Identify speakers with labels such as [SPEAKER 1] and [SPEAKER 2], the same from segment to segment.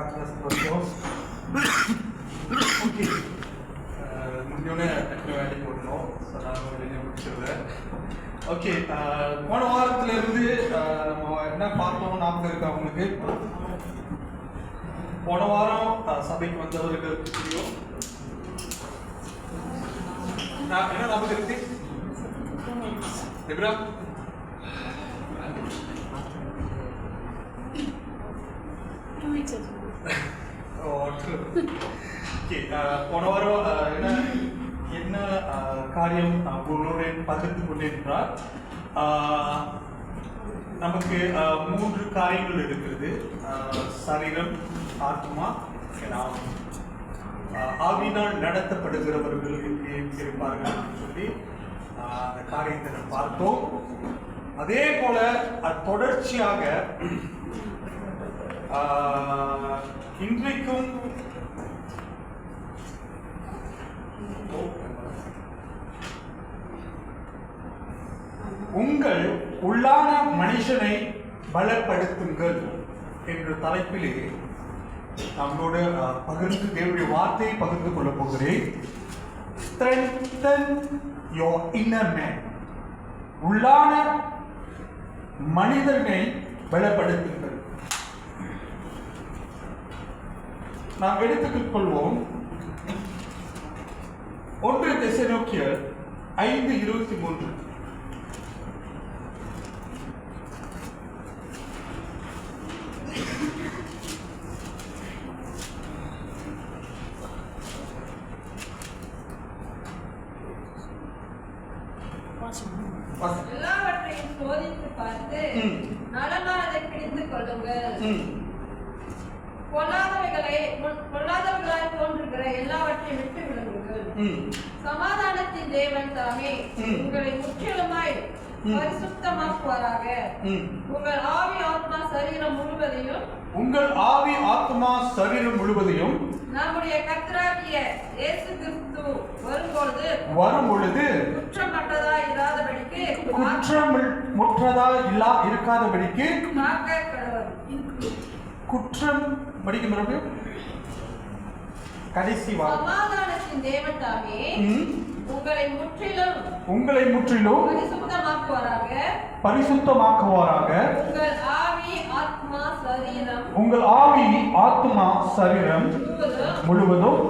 [SPEAKER 1] bachelor's course. Okay. முடிஞ்சோடனே டக்குனு வேலைக்கு ஓடணும். ஸோ நான் வெளியே முடிச்சிடுறேன். ஓகே, போன வாரத்திலிருந்து நம்ம என்ன பார்த்தோம் ஞாபகம் இருக்கா உங்களுக்கு? போன வாரம் சபைக்கு வந்தவர்களுக்கு தெரியும். என்ன ஞாபகம் இருக்கு? எப்படா போன வாரம் என்ன காரியம் உங்களுடன் பகிர்ந்து கொண்டிருக்கிறார். நமக்கு 3 காரியங்கள் இருக்கிறது. சரீரம், ஆத்மா, ஆவியினால் நடத்தப்படுகிறவர்கள் இருப்பார்கள் சொல்லி அந்த காரியத்தை பார்த்தோம். அதே போல தொடர்ச்சியாக இன்றைக்கும் உங்கள் உள்ளான மனுஷனை பலப்படுத்துங்கள் என்ற தலைப்பிலே நம்மளோட பகிர்ந்து தேவனுடைய வார்த்தையை பகிர்ந்து கொள்ள போகிறேன். Strengthen your inner man. உள்ளான மனிதனை பலப்படுத்துங்கள். நாம் எடுத்துக் கொள்வோம் 1 தெசலோனிக்கேயர் 5:23.
[SPEAKER 2] எல்லாவற்றையும் சோதித்து பார்த்து நலமானதை பிடித்துக் கொள்ளுங்கள். பொல்லாதவர்களாய் தோன்றுகிற எல்லாவற்றையும் விட்டு விடுங்கள். சமாதானத்தின் தேவன் தாமே உங்களை முற்றிலுமாய் பரிசுத்தமாக்குவாராக. உங்கள் ஆவி ஆத்மா சரீரம் முழுவதையும் நம்முடைய கர்த்தராகிய இயேசு கிறிஸ்து வரும்பொழுது குற்றமற்றதாய் இருக்காதபடிக்கு
[SPEAKER 1] குற்றம் படிக்க கடைசி
[SPEAKER 2] சமாதானத்தின் தேவன் தாமே உங்களை முற்றிலும்
[SPEAKER 1] பரிசுத்தமாக்குவாராக. உங்கள் ஆவி ஆத்மா சரீரம் முழுவதும்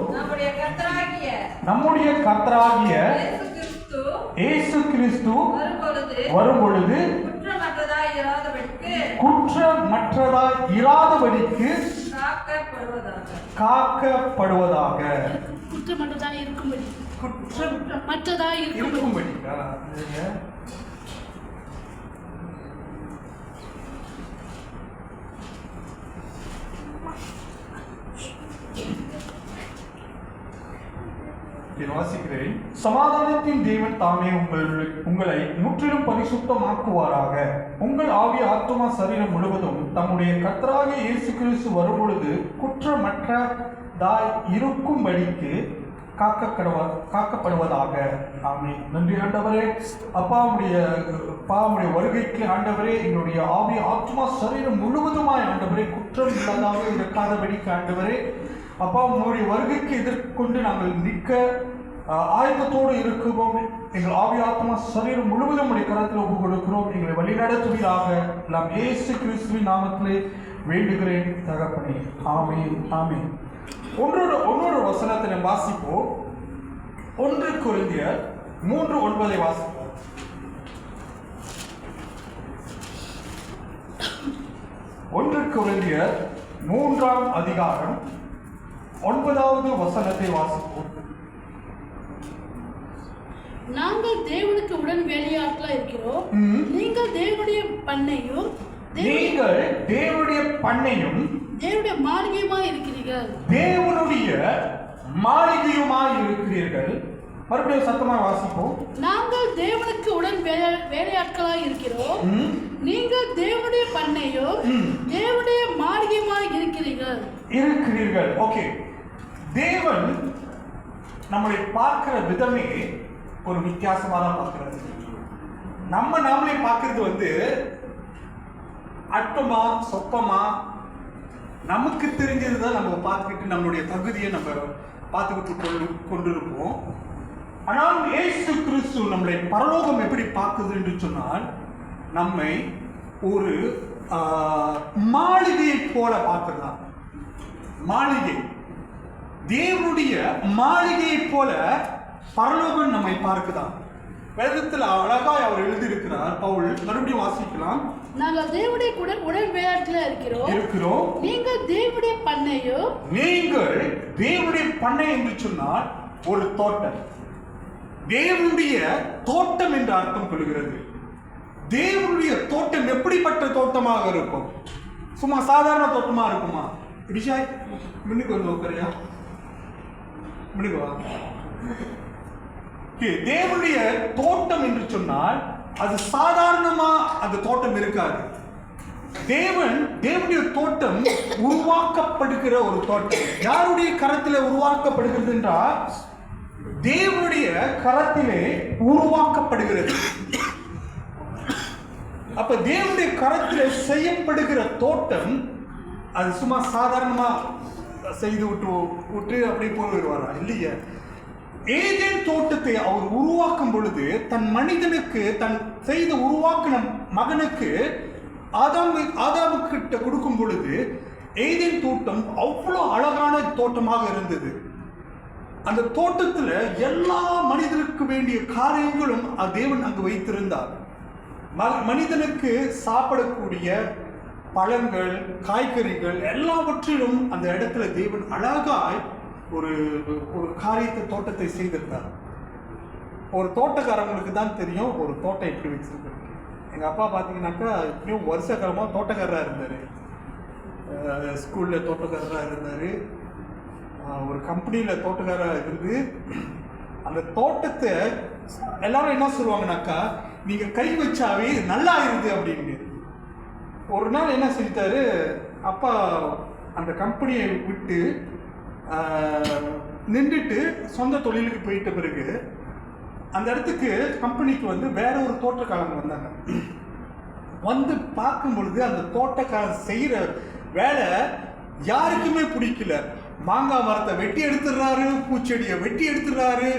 [SPEAKER 1] நம்முடைய கர்த்தராகிய இயேசு கிறிஸ்து வரும்பொழுது குற்றமற்றதாய் இராதபடிக்கு காக்கப்படுவதாக. வாசிக்கிறேன். சமாதானத்தின் தேவன் தாமே உங்களை முற்றிலும் பரிசுத்தமாக்குவாராக. உங்கள் ஆவி ஆத்மா சரீரம் முழுவதும் தம்முடைய கர்த்தராகிய இயேசு கிறிஸ்து வரும்பொழுது குற்றமற்றதாய் இருக்கும்படிக்கு காக்கப்படுவதாக. ஆமென். நன்றி ஆண்டவரே. அப்பாவுடைய வருகைக்கு ஆண்டவரே எங்களுடைய ஆவி ஆத்மா சரீரம் முழுவதுமாய் ஆண்டவரே குற்றம் இல்லாதாக இருக்காதபடிக்கு ஆண்டவரே அப்பா உங்களுடைய வருகைக்கு எதிர்கொண்டு நாங்கள் நிற்க ஆயத்தத்தோடு இருக்கிறோம். எங்கள் ஆவி ஆத்மா சரீரம் முழுவதும் உடைய கரத்தில் ஒப்புக் கொடுக்கிறோம். எங்களை வழிநடத்துவீராக. நாம் இயேசு கிறிஸ்துவின் நாமத்திலே வேண்டுகிறேன் தகப்பனே. ஆமென், ஆமென். ஒன்றொரு வசனத்தை நாம் வாசிப்போம். 1 கொரிந்தியர் 3:9 வாசிப்போம். 1 கொரிந்தியர் 3ஆம் அதிகாரம் 9வது வசனத்தை வாசிப்போம்.
[SPEAKER 3] நாங்கள் தேவனுக்கு உடன் வேலையாட்களா இருக்கிறோம். நீங்கள் தேவனுடைய பண்ணையும் தேவனுடைய மாளிகையுமாய் இருக்கிறீர்கள்.
[SPEAKER 1] தேவனுடைய மாளிகையுமாய் இருக்கிறீர்கள். மறுபடியும் சத்தமாக வாசிப்போம்.
[SPEAKER 3] நாங்கள் தேவனுக்கு உடன் வேலையாட்களாய் இருக்கிறோம். நீங்கள் தேவனுடைய பண்ணையும் தேவனுடைய மாளிகையுமாய் இருக்கிறீர்கள்.
[SPEAKER 1] ஓகே, தேவன் நம்மளை பார்க்கிற விதமே ஒரு வித்தியாசமா தான் பார்க்கிறது. நாமளே பார்க்கறது அற்பமா சொப்பமா நமக்கு தெரிஞ்சதுதான் நம்ம பார்த்துக்கிட்டு நம்மளுடைய தகுதியை நம்ம பார்த்துக்கிட்டு கொண்டிருப்போம். ஆனால் இயேசு கிறிஸ்து நம்மளை பரலோகம் எப்படி பார்க்குது என்று சொன்னால், நம்மை ஒரு மாளிகையை போல பார்க்கலாம். மாளிகை, தேவனுடைய மாளிகையை போல பரலோகம் நம்மை பார்க்குதான். வேதத்தில் அழகாய் அவர் எழுதியிருக்கிறார். பவுல் மறுபடியும் வாசிக்கலாம்.
[SPEAKER 3] நாங்கள் தேவனுடைய உடன் வேலையாட்களா இருக்கிறோம். நீங்கள் தேவனுடைய பண்ணை என்று சொன்னால் ஒரு தோட்டம். தேவனுடைய தோட்டம் என்று அர்த்தம் கொள்கிறது. தேவனுடைய தோட்டம் எப்படிப்பட்ட தோட்டமாக இருக்கும்? சும்மா சாதாரண தோட்டமா இருக்குமா? விஷாய் முன்னுக்கு வந்து உட்காரியா, முன்னுக்கு வா. தேவனுடைய தோட்டம் என்று சொன்னால் அது சாதாரணமா அந்த தோட்டம் இருக்காது. தேவனுடைய தோட்டம் உருவாக்கப்படுகிற ஒரு தோட்டம். யாருடைய கரத்திலே உருவாக்கப்படுகிறது என்றால் தேவனுடைய கரத்திலே உருவாக்கப்படுகிறது. அப்ப தேவனுடைய கரத்திலே செய்யப்படுகிற தோட்டம் அது சும்மா சாதாரணமா செய்து விட்டு அப்படியே போயிடுவாரா? இல்லையா? ஏதேன் தோட்டத்தை அவர் உருவாக்கும் பொழுது தன் மனிதனுக்கு, தன் செய்த உருவாக்கின மகனுக்கு ஆதாமுக்கிட்ட கொடுக்கும் பொழுது ஏதேன் தோட்டம் அவ்வளோ அழகான தோட்டமாக இருந்தது. அந்த தோட்டத்தில் எல்லா மனிதனுக்கு வேண்டிய காரியங்களும் தேவன் அங்கு வைத்திருந்தார். மனிதனுக்கு சாப்பிடக்கூடிய பழங்கள், காய்கறிகள் எல்லாவற்றிலும் அந்த இடத்துல தேவன் அழகாய் ஒரு காரியத்தை, தோட்டத்தை செய்திருந்தார். ஒரு தோட்டக்காரங்களுக்கு தான் தெரியும் ஒரு தோட்டம் எப்படி வச்சிருக்கு. எங்கள் அப்பா பார்த்தீங்கன்னாக்கா இப்படியும் வருஷ காலமாக தோட்டக்காரராக இருந்தார். ஸ்கூலில் தோட்டக்காரராக இருந்தார். ஒரு கம்பெனியில் தோட்டக்காரராக இருந்து அந்த தோட்டத்தை எல்லாரும் என்ன சொல்லுவாங்கனாக்கா, நீங்கள் கை வச்சாவே நல்லா இருது அப்படின்னு. ஒரு நாள் என்ன செஞ்சிட்டாரு அப்பா, அந்த கம்பெனியை விட்டு நின்றுட்டு சொந்த தொழிலுக்கு போயிட்ட பிறகு அந்த இடத்துக்கு கம்பெனிக்கு வந்து வேற ஒரு தோட்டக்காரங்க வந்தாங்க. வந்து பார்க்கும் பொழுது அந்த தோட்டக்காரர் செய்கிற வேலை யாருக்குமே பிடிக்கல. மாங்காய் மரத்தை வெட்டி எடுத்துடுறாரு, பூச்செடியை வெட்டி எடுத்துடுறாரு,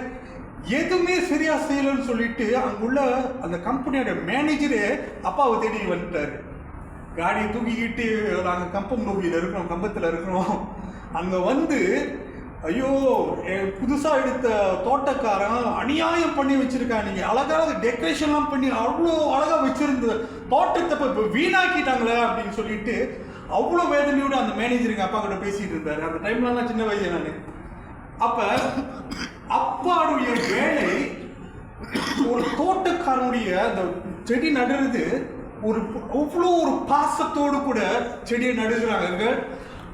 [SPEAKER 3] எதுவுமே சரியா செய்யலன்னு சொல்லிட்டு அங்குள்ள அந்த கம்பெனியோட மேனேஜரே அப்பாவை தேடி வந்துட்டாரு. காடியை தூக்கிக்கிட்டு நாங்கள் கம்பம் நோக்கியில் இருக்கிறோம், கம்பத்தில் இருக்கிறோம். அங்கே வந்து ஐயோ புதுசாக எடுத்த தோட்டக்காரன் அநியாயம் பண்ணி வச்சிருக்காங்க, நீங்கள் அழகாக டெக்கரேஷன்லாம் பண்ணி அவ்வளோ அழகாக வச்சிருந்த தோட்டத்தை இப்போ வீணாக்கிட்டாங்களே அப்படின்னு சொல்லிட்டு அவ்வளோ வேதனையோடு அந்த மேனேஜருக்கு அப்பா கிட்ட பேசிட்டு இருந்தாரு. அந்த டைம்லலாம் சின்ன வயசு நான். அப்போ அப்பாவுடைய வேலை ஒரு தோட்டக்காரனுடைய அந்த செடி நடுறது அவ்வளோ ஒரு பாசத்தோடு கூட செடியை நடுகிறாங்க.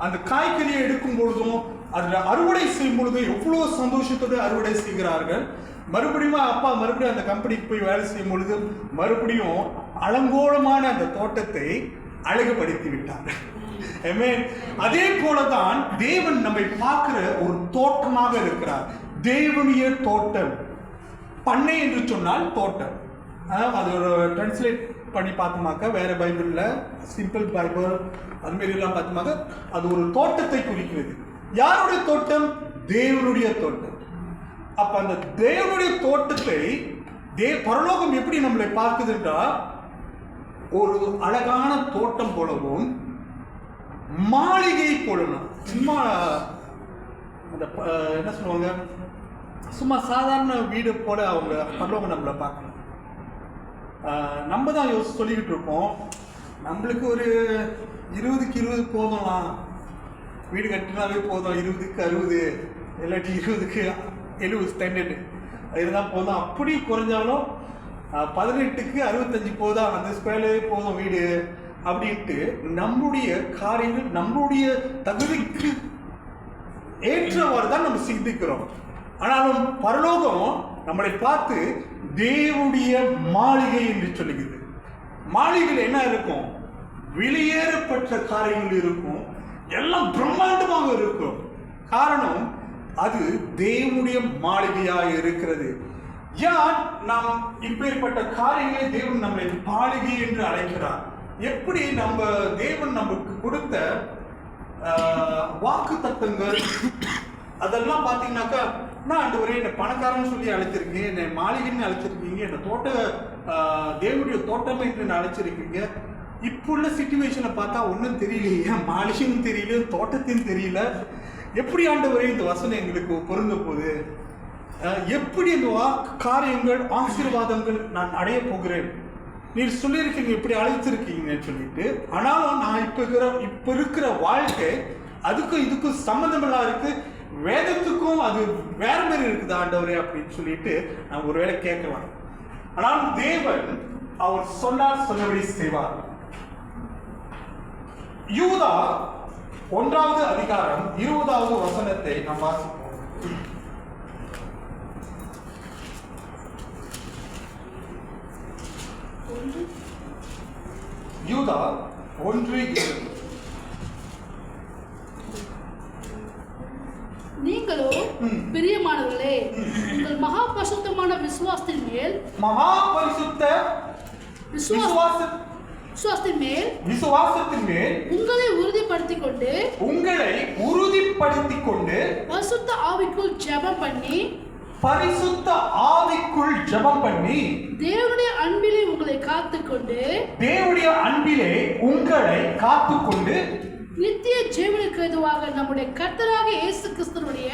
[SPEAKER 3] அந்த காய்கறியை எடுக்கும் பொழுதும் அதில் அறுவடை செய்யும் பொழுதும் எவ்வளோ சந்தோஷத்தோடு அறுவடை செய்கிறார்கள். மறுபடியும் அப்பா மறுபடியும் அந்த கம்பெனிக்கு போய் வேலை செய்யும் பொழுது மறுபடியும் அலங்கோலமான அந்த தோட்டத்தை அழகுபடுத்தி விட்டார். அதே போலதான் தேவன் நம்மை பார்க்கிற ஒரு தோட்டமாக இருக்கிறார். தேவனுடைய தோட்டம். பண்ணை என்று சொன்னால் தோட்டம். அது ஒரு டிரான்ஸ்லேட் பண்ணி பார்த்தோமாக்க வேற பைபிள்ல சிம்பிள் பைபிள் அது மாதிரி எல்லாம் பார்த்தோமாக்க அது ஒரு தோட்டத்தை குறிக்கிறது. யாருடைய தோட்டம்? தேவனுடைய தோட்டம். அப்ப அந்த தேவனுடைய தோட்டத்தை பரலோகம் எப்படி நம்மளை பார்க்குது என்றால் ஒரு அழகான தோட்டம் போலவும் மாளிகை போலவும். சும்மா அந்த என்ன சொல்லுவாங்க, சும்மா சாதாரண வீடு போல அவங்க பரலோகம் நம்மளை பார்க்கணும். நம்ம தான் சொல்லிக்கிட்டு இருப்போம், நம்மளுக்கு ஒரு 20க்கு 20 போதும்லாம், வீடு கட்டினாவே போதும், 20க்கு 60 இல்லாட்டி 20க்கு 70 ஸ்டாண்டர்டு அது இருந்தால் போதும். அப்படி குறைஞ்சாலும் 18க்கு 65 போதும், அந்த ஸ்கொயர்லேயே போதும் வீடு அப்படின்ட்டு நம்முடைய காரியங்கள் நம்முடைய தகுதிக்கு ஏற்றவாறு தான் நம்ம சிந்திக்கிறோம். ஆனாலும் பரலோகம் நம்மளை பார்த்து தேவனுடைய மாளிகை என்று சொல்லுகிறது. மாளிகையில் என்ன இருக்கும்? வெளியேறப்பட்ட காரியங்கள் இருக்கும், எல்லாம் பிரம்மாண்டமாக இருக்கும். காரணம் அது தேவனுடைய மாளிகையாக இருக்கிறது. யார் நாம் இப்பேற்பட்ட காரியங்களை தேவன் நம்மளை மாளிகை என்று அழைக்கிறார். எப்படி நம்ம தேவன் நமக்கு கொடுத்த வாக்கு தத்தங்கள் அதெல்லாம் பார்த்தீங்கன்னாக்கா, நான் ஆண்டவரே என்னை பணக்காரன்னு சொல்லி அழைச்சிருக்கீங்க, என்னை மாளிகைன்னு அழைச்சிருக்கீங்க, என்னை தேவனுடைய தோட்டம் என்று என்னை அழைச்சிருக்கீங்க. இப்போ உள்ள சிச்சுவேஷனை பார்த்தா ஒன்றும் தெரியலையே, மாளிகையும் தெரியல, தோட்டத்தையும் தெரியல. எப்படி ஆண்டவரே இந்த வசனம் எங்களுக்கு பொருந்த போகுது? எப்படி இந்த காரியங்கள் ஆசீர்வாதங்கள் நான் அடைய போகிறேன்? நீர் சொல்லியிருக்கீங்க இப்படி அழைச்சிருக்கீங்கன்னு சொல்லிட்டு. ஆனாலும் நான் இப்போ இருக்கிற வாழ்க்கை அதுக்கும் இதுக்கும் சம்மந்தமெல்லாம் இருக்கு, வேதத்துக்கும் அது வேற மாதிரி இருக்குது ஆண்டவரே அப்படின்னு சொல்லிட்டு நான் ஒருவேளை கேட்கலாம். ஆனால் தேவன் அவர் சொன்னபடி செய்வார். யூதா 1வது அதிகாரம் 20வது வசனத்தை நாம் வாசிப்போம். யூதா 1:20.
[SPEAKER 4] நீங்களோ பிரியமானவர்களே, உங்கள் மகா பரிசுத்தமான விசுவாசத்தின் மேல்
[SPEAKER 3] விசுவாசத்தின் மேல்
[SPEAKER 4] உங்களை உறுதிப்படுத்திக் கொண்டு பரிசுத்த ஆவிக்குள் ஜெபம் பண்ணி தேவனுடைய அன்பிலே உங்களை காத்துக்கொண்டு நித்திய ஜீவனுக்கு ஏதுவாக நம்முடைய கர்த்தராகிய இயேசு கிறிஸ்துவினுடைய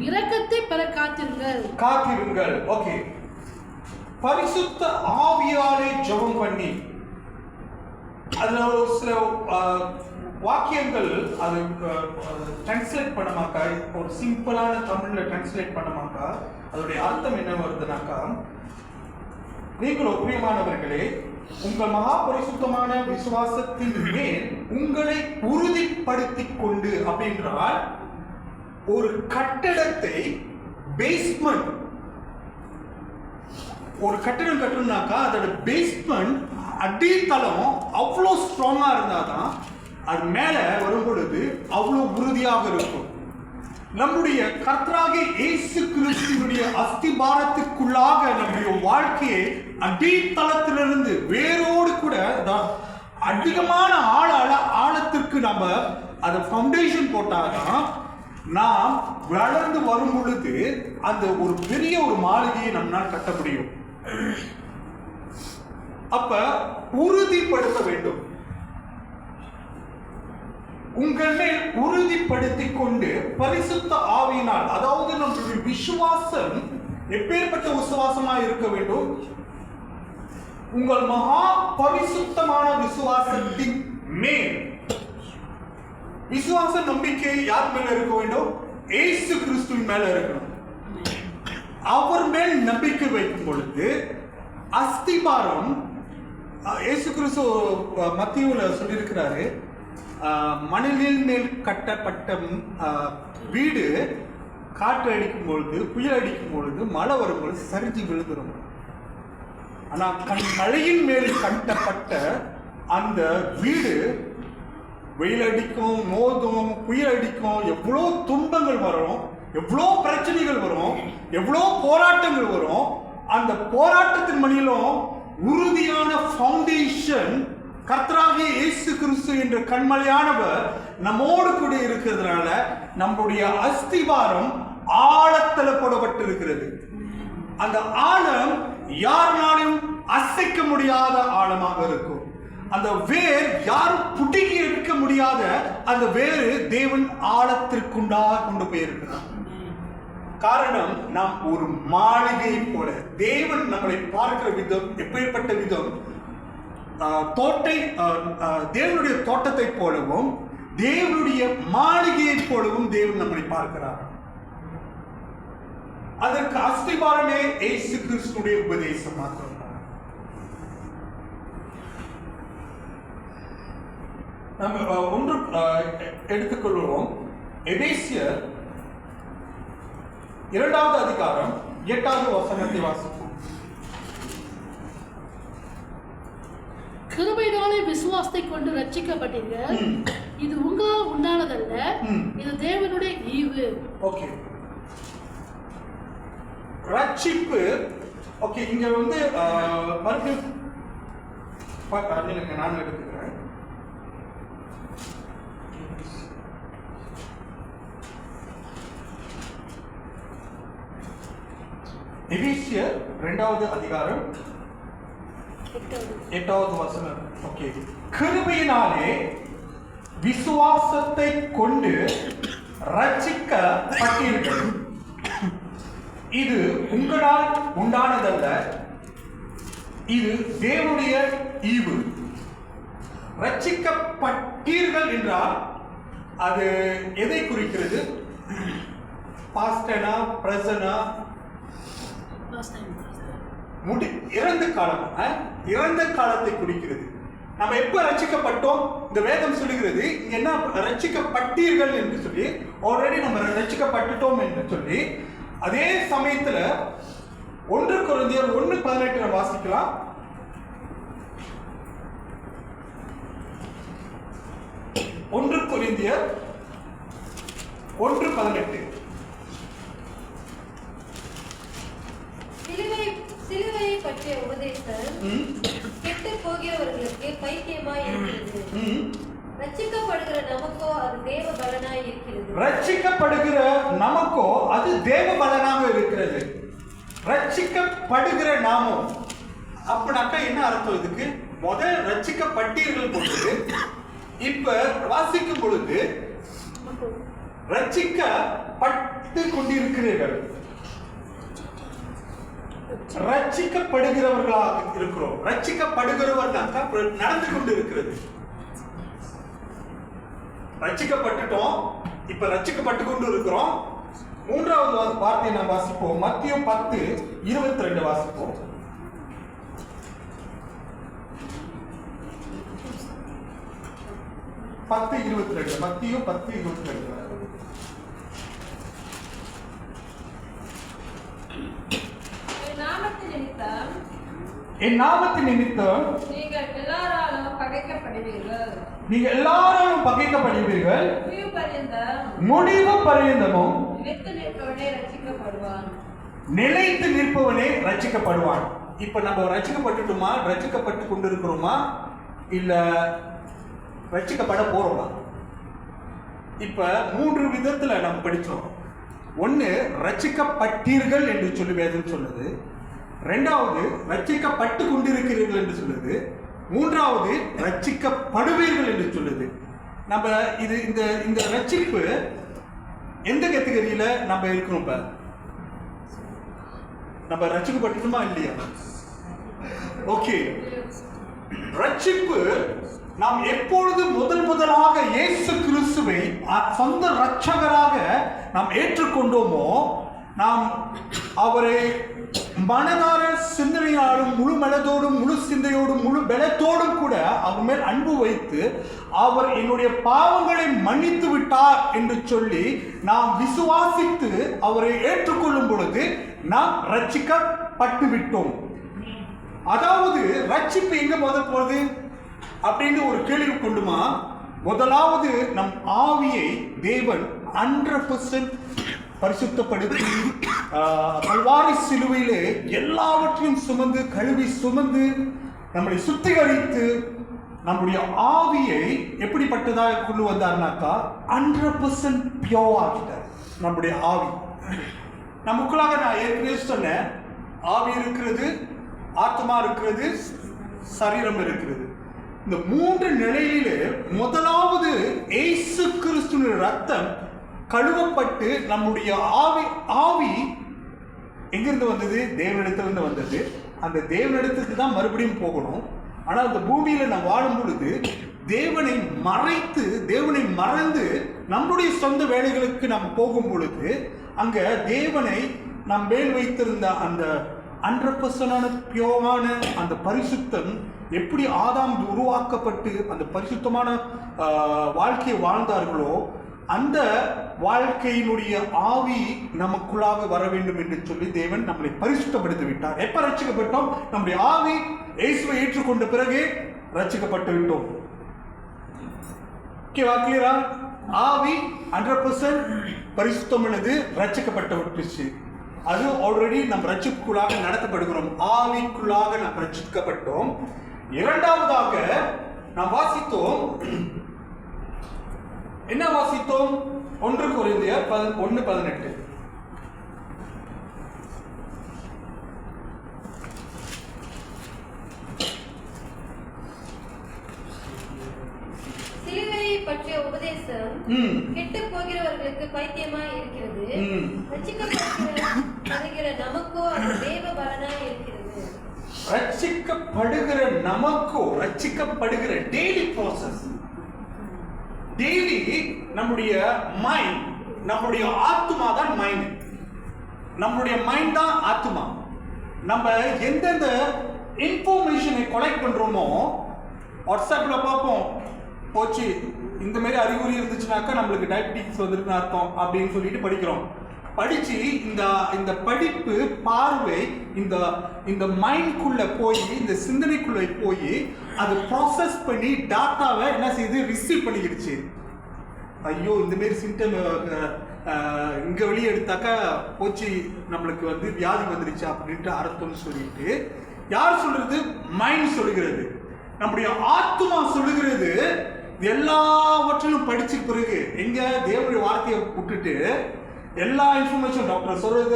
[SPEAKER 4] இரக்கத்தை பெற காத்திருங்கள்.
[SPEAKER 3] ஓகே, பரிசுத்த ஆவியாலே ஜெபம் பண்ணி, அதுல ஒரு சில வாக்கியங்கள் அது டிரான்ஸ்லேட் பண்ணமாக்கா, ஒரு சிம்பிளான தமிழ்ல டிரான்ஸ்லேட் பண்ணமாக்கா அதோடைய அர்த்தம் என்ன வருதுனாக்கா, நீங்களோ பிரியமானவர்களே உங்கள் மகா பரிசுத்தமான விசுவாசத்தின் மேல் உங்களை உறுதிப்படுத்திக் கொண்டு அப்படின்றால், ஒரு கட்டடத்தை பேஸ்மெண்ட், ஒரு கட்டிடம் கட்டணும்னாக்கா அதோட பேஸ்மெண்ட் அடித்தளம் அவ்வளோ ஸ்ட்ராங்கா இருந்தாதான் அது மேல வரும் பொழுது அவ்வளோ உறுதியாக இருக்கும். நம்முடைய கர்த்தராகிய இயேசு கிறிஸ்துவினுடைய அஸ்திபாரத்துக்குள்ளாக நம்முடைய வாழ்க்கையை அடித்தளத்திலிருந்து வேரோடு கூட அதிகமான ஆழத்திற்கு நம்ம அதை ஃபவுண்டேஷன் போட்டாதான் நாம் வளர்ந்து வரும் பொழுது அந்த ஒரு பெரிய ஒரு மாளிகையை நம்மால் கட்ட முடியும். அப்ப உறுதிப்படுத்த வேண்டும். உங்களை உறுதிப்படுத்திக் கொண்டு பரிசுத்த ஆவியினால், அதாவது நம்முடைய விசுவாசம் எப்பேற்பட்ட விசுவாசமா இருக்க வேண்டும்? உங்கள் மகா பரிசுத்தமான விசுவாசத்தின் மேல். விசுவாச நம்பிக்கை யார் மேல இருக்க வேண்டும்? இயேசு கிறிஸ்துவின் மேல இருக்கணும். அவர் மேல் நம்பிக்கை வைக்கும் பொழுது அஸ்திபாரம், இயேசு கிறிஸ்து மத்தியில சொல்லியிருக்கிறாரு, மணலின் மேல் கட்டப்பட்ட வீடு காற்று அடிக்கும் பொழுது, புயல் அடிக்கும் பொழுது, மழை வரும் பொழுது சரிஞ்சு விழுந்துடும். ஆனால் மழையின் மேல் கட்டப்பட்ட அந்த வீடு வெயில் அடிக்கும், மோதும், புயல் அடிக்கும், எவ்வளோ துன்பங்கள் வரும், எவ்வளோ பிரச்சனைகள் வரும், எவ்வளோ போராட்டங்கள் வரும். அந்த போராட்டத்தின் மணியிலும் உறுதியான ஃபவுண்டேஷன் கர்த்தராகிய இயேசு கிறிஸ்து என்ற கண்மலையானவர் நம்மோடு கூட இருக்கிறதுனால நம்முடைய அஸ்திவாரம் ஆழத்தில் போடப்பட்டிருக்கிறது. அந்த ஆழம் யாருனாலும் அசைக்க முடியாத ஆழமாக இருக்கும். அந்த வேர் யாரும் புடுங்கி எடுக்க முடியாத அந்த வேறு தேவன் ஆழத்திற்குண்டாக கொண்டு போயிருக்கிறார். காரணம், நாம் ஒரு மாளிகை போல தேவன் நம்மளை பார்க்கிற விதம் எப்பேற்பட்ட விதம், தேவனுடைய தோட்டத்தை போலவும் தேவனுடைய மாளிகையை போலவும் தேவன் நம்மளை பார்க்கிறார். அதற்கு அஸ்திபாரமே இயேசு கிறிஸ்துடைய உபதேசம் மாத்திரம். நம்ம ஒன்று எடுத்துக்கொள்வோம். எபேசியர் 2வது அதிகாரம் 8வது வசனத்தை வாசிப்போம்.
[SPEAKER 4] கிருபையினாலே விசுவாசத்தை கொண்டு ரட்சிக்கப்பட்டீர்கள். இது உங்களால் உண்டானதல்ல, இது தேவனுடைய ஈவு.
[SPEAKER 3] ஓகே, ரட்சிப்பு. ஓகே, இங்க வந்து மறுபடியும் நான் எடுத்துக்கிறேன்.
[SPEAKER 1] எபேசியர் 2வது அதிகாரம் 8வது வசனம். ஓகே. கிருபையினாலே விசுவாசத்தை கொண்டு ரட்சிக்கப்பட்டீர்கள். இது உங்களால் உண்டானதல்ல, இது தேவனுடைய ஈவு. ரட்சிக்கப்பட்டீர்கள் என்றால் அது எதை குறிக்கிறது? பாஸ்டனா, பிரசனா, இறந்த காலம், இறந்த காலத்தை குறிக்கிறது. நம்ம எப்ப ரட்சிக்கப்பட்டோம்? இந்த வேதம் சொல்லுகிறது என்ன? ரட்சிக்கப்பட்டீர்கள் என்று சொல்லி, ஆல்ரெடி நம்ம ரட்சிக்கப்பட்டுட்டோம் என்று சொல்லி. அதே சமயத்துல 1 கொரிந்தியர் 1:18 வாசிக்கலாம். 1 கொரிந்தியர் 1:18.
[SPEAKER 5] சிலுவையை பற்றிய உபதேசம் கெட்டு போகிறவர்களுக்கு பைத்தியமாய் இருக்கிறது. ரட்சிக்கப்படுகிற நமக்கோ அது தேவ பலனாய் இருக்கிறது.
[SPEAKER 1] ரட்சிக்கப்படுகிற நமக்கோ அது தேவ பலனாக இருக்கிறது. ரட்சிக்கப்படுகிற நாமம் அப்படின்னாக்கா என்ன அர்த்தம்? இதுக்கு முதல் ரட்சிக்கப்பட்டீர்கள் பொழுது, இப்ப வாசிக்கும் பொழுது ரட்சிக்கப்பட்டு கொண்டிருக்கிறீர்கள். ரட்சிக்கப்படுகிறவர்களாக இருக்கிறோம். ரட்சிக்கப்படுகிறவர்களாக நடந்து கொண்டு இருக்கிறது. ரட்சிக்கப்பட்டுட்டோம், இப்ப ரட்சிக்கப்பட்டு கொண்டு இருக்கிறோம். 3வது வார்த்தையை நாம் வாசிப்போம். மத்திய 10:22 வாசிப்போம். மத்திய 10:22. என் நாமத்தின் நிமித்தம்
[SPEAKER 2] நீங்கள் எல்லாராலும் பகைக்கப்படுவீர்கள்.
[SPEAKER 1] நீங்கள் எல்லாராலும் பகைக்கப்படுவீர்கள். முடிவு பரியந்தமும் நிலைத்து நிற்பவனே ரட்சிக்கப்படுவான். இப்ப நம்ம ரட்சிக்கப்பட்டுட்டோமா? ரட்சிக்கப்பட்டு கொண்டிருக்கிறோமா? இல்ல ரட்சிக்கப்பட போறோமா? இப்ப 3 விதத்துல நம்ம படிச்சோம். ஒன்னு, ரட்சிக்கப்பட்டீர்கள் என்று சொல்லி வேதம் சொல்லுது. 2வது, ரட்சிக்கப்பட்டு கொண்டிருக்கிறீர்கள் என்று சொல்லுது. 3வது, ரட்சிக்கப்படுவீர்கள் என்று சொல்லுது. நம்ம இது இந்த ரட்சிப்பு எந்த கேட்டகரியில நம்ம இருக்கிறோம்? இப்ப நம்ம ரட்சிக்கப்பட்டுமா இல்லையா? ஓகே. ரட்சிப்பு நாம் எப்பொழுது முதலாக இயேசு கிறிஸ்துவை சொந்த ரட்சகராக நாம் ஏற்றுக்கொண்டோமோ, நாம் அவரை மனதார சிந்தனையாலும் முழு மனதோடும் முழு சிந்தையோடும் முழு பலத்தோடும் கூட அவர் மேல் அன்பு வைத்து, அவர் என்னுடைய பாவங்களை மன்னித்து விட்டார் என்று சொல்லி நாம் விசுவாசித்து அவரை ஏற்றுக்கொள்ளும் பொழுது நாம் ரட்சிக்கப்பட்டு விட்டோம். அதாவது ரட்சிப்பு எங்க முதல் போகுது அப்படின்னு ஒரு கேள்வி கொண்டுமா? முதலாவது நம் ஆவியை தேவன் 100% பரிசுத்தப்படுத்தி கல்வாரி சிலுவையிலே எல்லாவற்றையும் சுமந்து கழுவி சுமந்து நம்மளை சுத்திகரித்து நம்முடைய ஆவியை எப்படிப்பட்டதாக கொண்டு வந்தார்னாக்கா 100% பியோர் ஆகிட்டார். நம்முடைய ஆவி நமக்குள்ளாக நான் ஏற்கனவே சொன்னேன், ஆவி இருக்கிறது, ஆத்மா இருக்கிறது, சரீரம் இருக்கிறது. இந்த 3 நிலையிலே முதலாவது இயேசு கிறிஸ்துவின் ரத்தம் கழுவப்பட்டு நம்முடைய ஆவி எங்கிருந்து வந்தது? தேவனிடத்திலிருந்து வந்தது. அந்த தேவனிடத்துக்கு தான் மறுபடியும் போகணும். ஆனால் அந்த பூமியில நாம் வாழும் பொழுது தேவனை மறந்து நம்முடைய சொந்த வேலைகளுக்கு நாம் போகும் பொழுது அங்க தேவனை நாம் மேல் வைத்திருந்த அந்த 100% பியோரான அந்த பரிசுத்தம் எப்படி ஆதாம் உருவாக்கப்பட்டு அந்த பரிசுத்தமான வாழ்க்கையை வாழ்ந்தார்களோ, அந்த வாழ்க்கையினுடைய ஆவி நமக்குள்ளாக வர வேண்டும் என்று சொல்லி தேவன் நம்மளை பரிசுத்தப்படுத்தி விட்டார். எப்ப ரட்சிக்கப்பட்டோம்? நம்முடைய ஆவி இயேசுவை ஏற்றுக்கொண்ட பிறகு ரட்சிக்கப்பட்டு விட்டோம். கிளியரா? ஆவி 100% பரிசுத்தமானது, ரட்சிக்கப்பட்டு விட்டுச்சு. அது ஆல்ரெடி நம்ம ரட்சிப்புக்குள்ளாக நடத்தப்படுகிறோம். ஆவிக்குள்ளாக நாம் ரட்சிக்கப்பட்டோம். இரண்டாவதாக நாம் வாசித்தோம், என்ன வாசித்தோம்? 1 கொரிந்தியர் 1:18.
[SPEAKER 5] கெட்டு போகிறவர்களுக்கு பைத்தியமா இருக்கிறது. ரட்சிக்கப்படுகிற நமக்கோ அது தேவ பலனா இருக்கிறது.
[SPEAKER 3] ரட்சிக்கப்படுகிற நமக்கோ, ரட்சிக்கப்படுகிற டெய்லி ப்ராசஸ், டெய்லி நம்முடைய மைண்ட், நம்முடைய ஆத்மா தான் மைண்ட், நம்முடைய மைண்ட் தான் ஆத்மா. நம்ம எந்தெந்த இன்ஃபர்மேஷனை கலெக்ட் பண்றோமோ, வாட்ஸ்அப்ல பார்ப்போம், போச்சு இந்த மாதிரி அறிகுறி இருந்துச்சுனாக்கா நம்மளுக்கு டயபெட்டிக்ஸ் வந்துருக்குன்னு அர்த்தம் அப்படின்னு சொல்லிட்டு படிக்கிறோம். படிச்சு இந்த படிப்பு பார்வை இந்த மைண்ட்குள்ள போய், இந்த சிந்தனைக்குள்ள போய் அது ப்ராசஸ் பண்ணி டாட்டாவை என்ன செய்யுது, ரிசீவ் பண்ணிக்கிடுச்சு. ஐயோ இந்த மாதிரி சிம்டம் இங்க வெளியே எடுத்தாக்கா போச்சு, நம்மளுக்கு வந்து வியாதி வந்துருச்சு அப்படின்ட்டு அர்த்தம்னு சொல்லிட்டு யார் சொல்றது? மைண்ட் சொல்லுகிறது. நம்முடைய ஆத்மா சொல்லுகிறது. எல்லாவற்றிலும் படிச்சு பிறகு எங்க தேவனுடைய வார்த்தையை விட்டுட்டு எல்லா இன்ஃபர்மேஷன் டாக்டர் சொல்றது,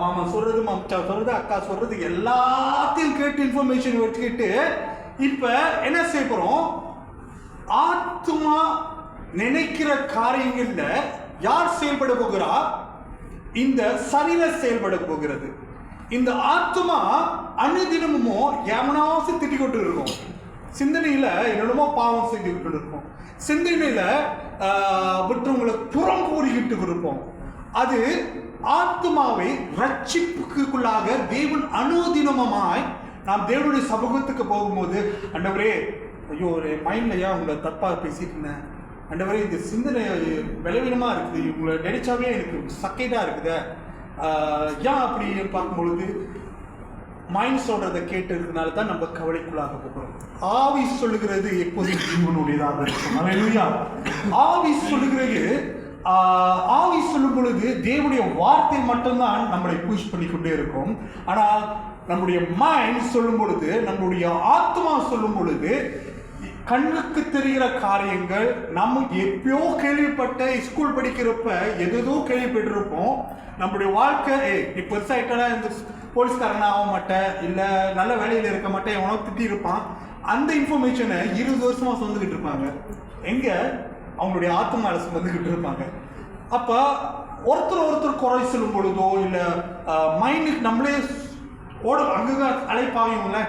[SPEAKER 3] மாமா சொல்றது, மாமச்சா சொல்றது, அக்கா சொல்றது எல்லாத்தையும் கேட்டு இன்ஃபர்மேஷன் வச்சுக்கிட்டு இப்ப என்ன செய்ய போறோம்? ஆத்மா நினைக்கிற காரியங்கள்ல யார் செயல்பட போகிறா? இந்த சரீரம் செயல்பட போகிறது. இந்த ஆத்மா அனுதினமுமோ எவனாவது திட்டி கொண்டு இருக்கும். சிந்தனையில என்னென்னமோ பாவம் செஞ்சுக்கிட்டு இருப்போம். சிந்தனையில மற்றவங்களை புறம் கூறிக்கிட்டு இருப்போம். அது ஆத்மாவை ரட்சிப்புக்குள்ளாக தேவன் அனுதினமாய் நாம் தேவனுடைய சமூகத்துக்கு போகும்போது, ஆண்டவரே ஐயோ ஒரு மைண்ட்லையா உங்களை தப்பா பேசிட்டு இருந்தேன், ஆண்டவரே இந்த சிந்தனை விளைவினமா இருக்குது, உங்களை நினைச்சாவே எனக்கு சக்கைடா இருக்குது, ஏன் அப்படி பார்க்கும்பொழுது மைண்ட் சொல்றதை கேட்டதுனால தான் நம்ம கவலைக்குள்ளாக போகிறோம். ஆவி சொல்லுகிறது எப்போதும் ஜீவனுடையதாக இருக்கும். அல்லேலூயா. ஆவி சொல்லுகிறது, ஆவி சொல்லும் பொழுது தேவனுடைய வார்த்தை மட்டும்தான் நம்மளை புஷ் பண்ணி கொண்டே இருக்கும். ஆனால் நம்முடைய மைண்ட் சொல்லும் பொழுது, நம்முடைய ஆத்மா சொல்லும் பொழுது கண்ணுக்கு தெரிகிற காரியங்கள் நம்ம எப்பயோ கேள்விப்பட்ட, ஸ்கூல் படிக்கிறப்ப எதோ கேள்விப்பட்டிருப்போம். நம்முடைய வாழ்க்கை நீ பெருசாயிட்டா இந்த போலீஸ்காரனா ஆக மாட்டேன், இல்லை நல்ல வேலையில் இருக்க மாட்டேன், எவனோ திட்டி இருப்பான். அந்த இன்ஃபர்மேஷனை 20 வருஷமா சுமந்துக்கிட்டு இருப்பாங்க. எங்க அவங்களுடைய ஆத்மால சுமந்துக்கிட்டு இருப்பாங்க. அப்ப ஒருத்தர் குறை சொல்லும் பொழுதோ இல்லை மைண்டுக்கு நம்மளே அங்க அழைப்பாங்கல்ல,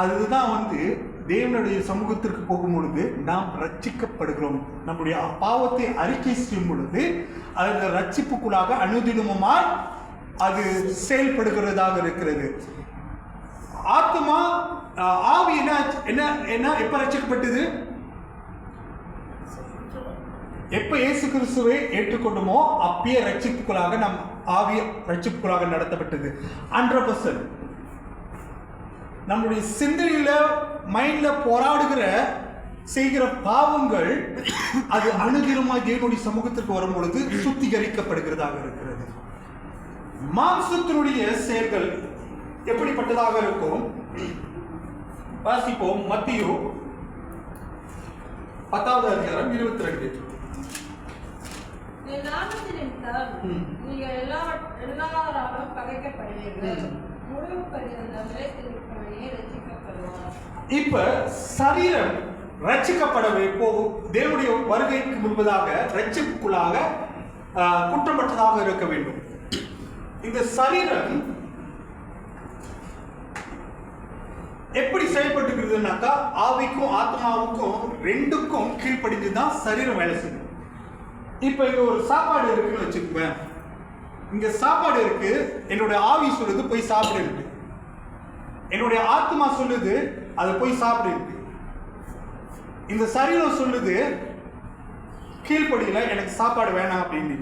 [SPEAKER 3] அதுதான் வந்து தேவனுடைய சமூகத்திற்கு போகும் பொழுது நாம் ரட்சிக்கப்படுகிறோம். நம்முடைய பாவத்தை அறிக்கை செய்யும் பொழுது அந்த ரட்சிப்புக்குள்ளாக அனுதினமுமாய் அது செயல்படுகிறதாக இருக்கிறது. ஆத்மா ஆவி என்ன எப்ப ரட்சிக்கப்பட்டது? எப்ப இயேசு கிறிஸ்துவை ஏற்றுக்கொண்டோமோ அப்பயே ரட்சிப்புக்குள்ளாக நம் ஆவி ரட்சிப்புக்குள்ளாக நடத்தப்பட்டது. 100%. நம்முடைய சிந்தனையில மைண்ட்ல போராடுகிற செய்கிற பாவங்கள் அது அனுதினமாக தேவனுடைய சமூகத்திற்கு வரும் பொழுது சுத்திகரிக்கப்படுகிறதாக இருக்கிறது. மாம்சத்தினுடைய செயல்கள் எப்படிப்பட்டதாக இருக்கும்? வாசிப்போம். மத்தேயு 10வது அதிகாரம் 22.
[SPEAKER 2] நீங்கள் எல்லாராலும் பகைக்கப்படுவீர்கள், முடிவு பரியந்தம் ரட்சிக்கப்படுவார்.
[SPEAKER 3] இப்ப சரீரம் ரட்சிக்கப்படவே போகும். தேவனுடைய வருகைக்கு முன்பதாக ரட்சிப்புக்குள்ளாக குற்றமற்றதாக இருக்க வேண்டும். இந்த சரீரம் எப்படி செயல்பட்டுக்கிறதுனாக்கா ஆவிக்கும் ஆத்மாவுக்கும் ரெண்டுக்கும் கீழ்ப்படிஞ்சுதான் சரீரம் வேலை செய்யும். இப்ப இங்க ஒரு சாப்பாடு இருக்குன்னு வச்சுக்குவேன். இங்க சாப்பாடு இருக்கு, என்னுடைய ஆவி சொல்லுது போய் சாப்பிடு இருக்கு, என்னுடைய ஆத்மா சொல்லுது அதை போய் சாப்பிடு இருக்கு. இந்த சரீரம் சொல்லுது கீழ்ப்படியில எனக்கு சாப்பாடு வேணாம் அப்படின்னு.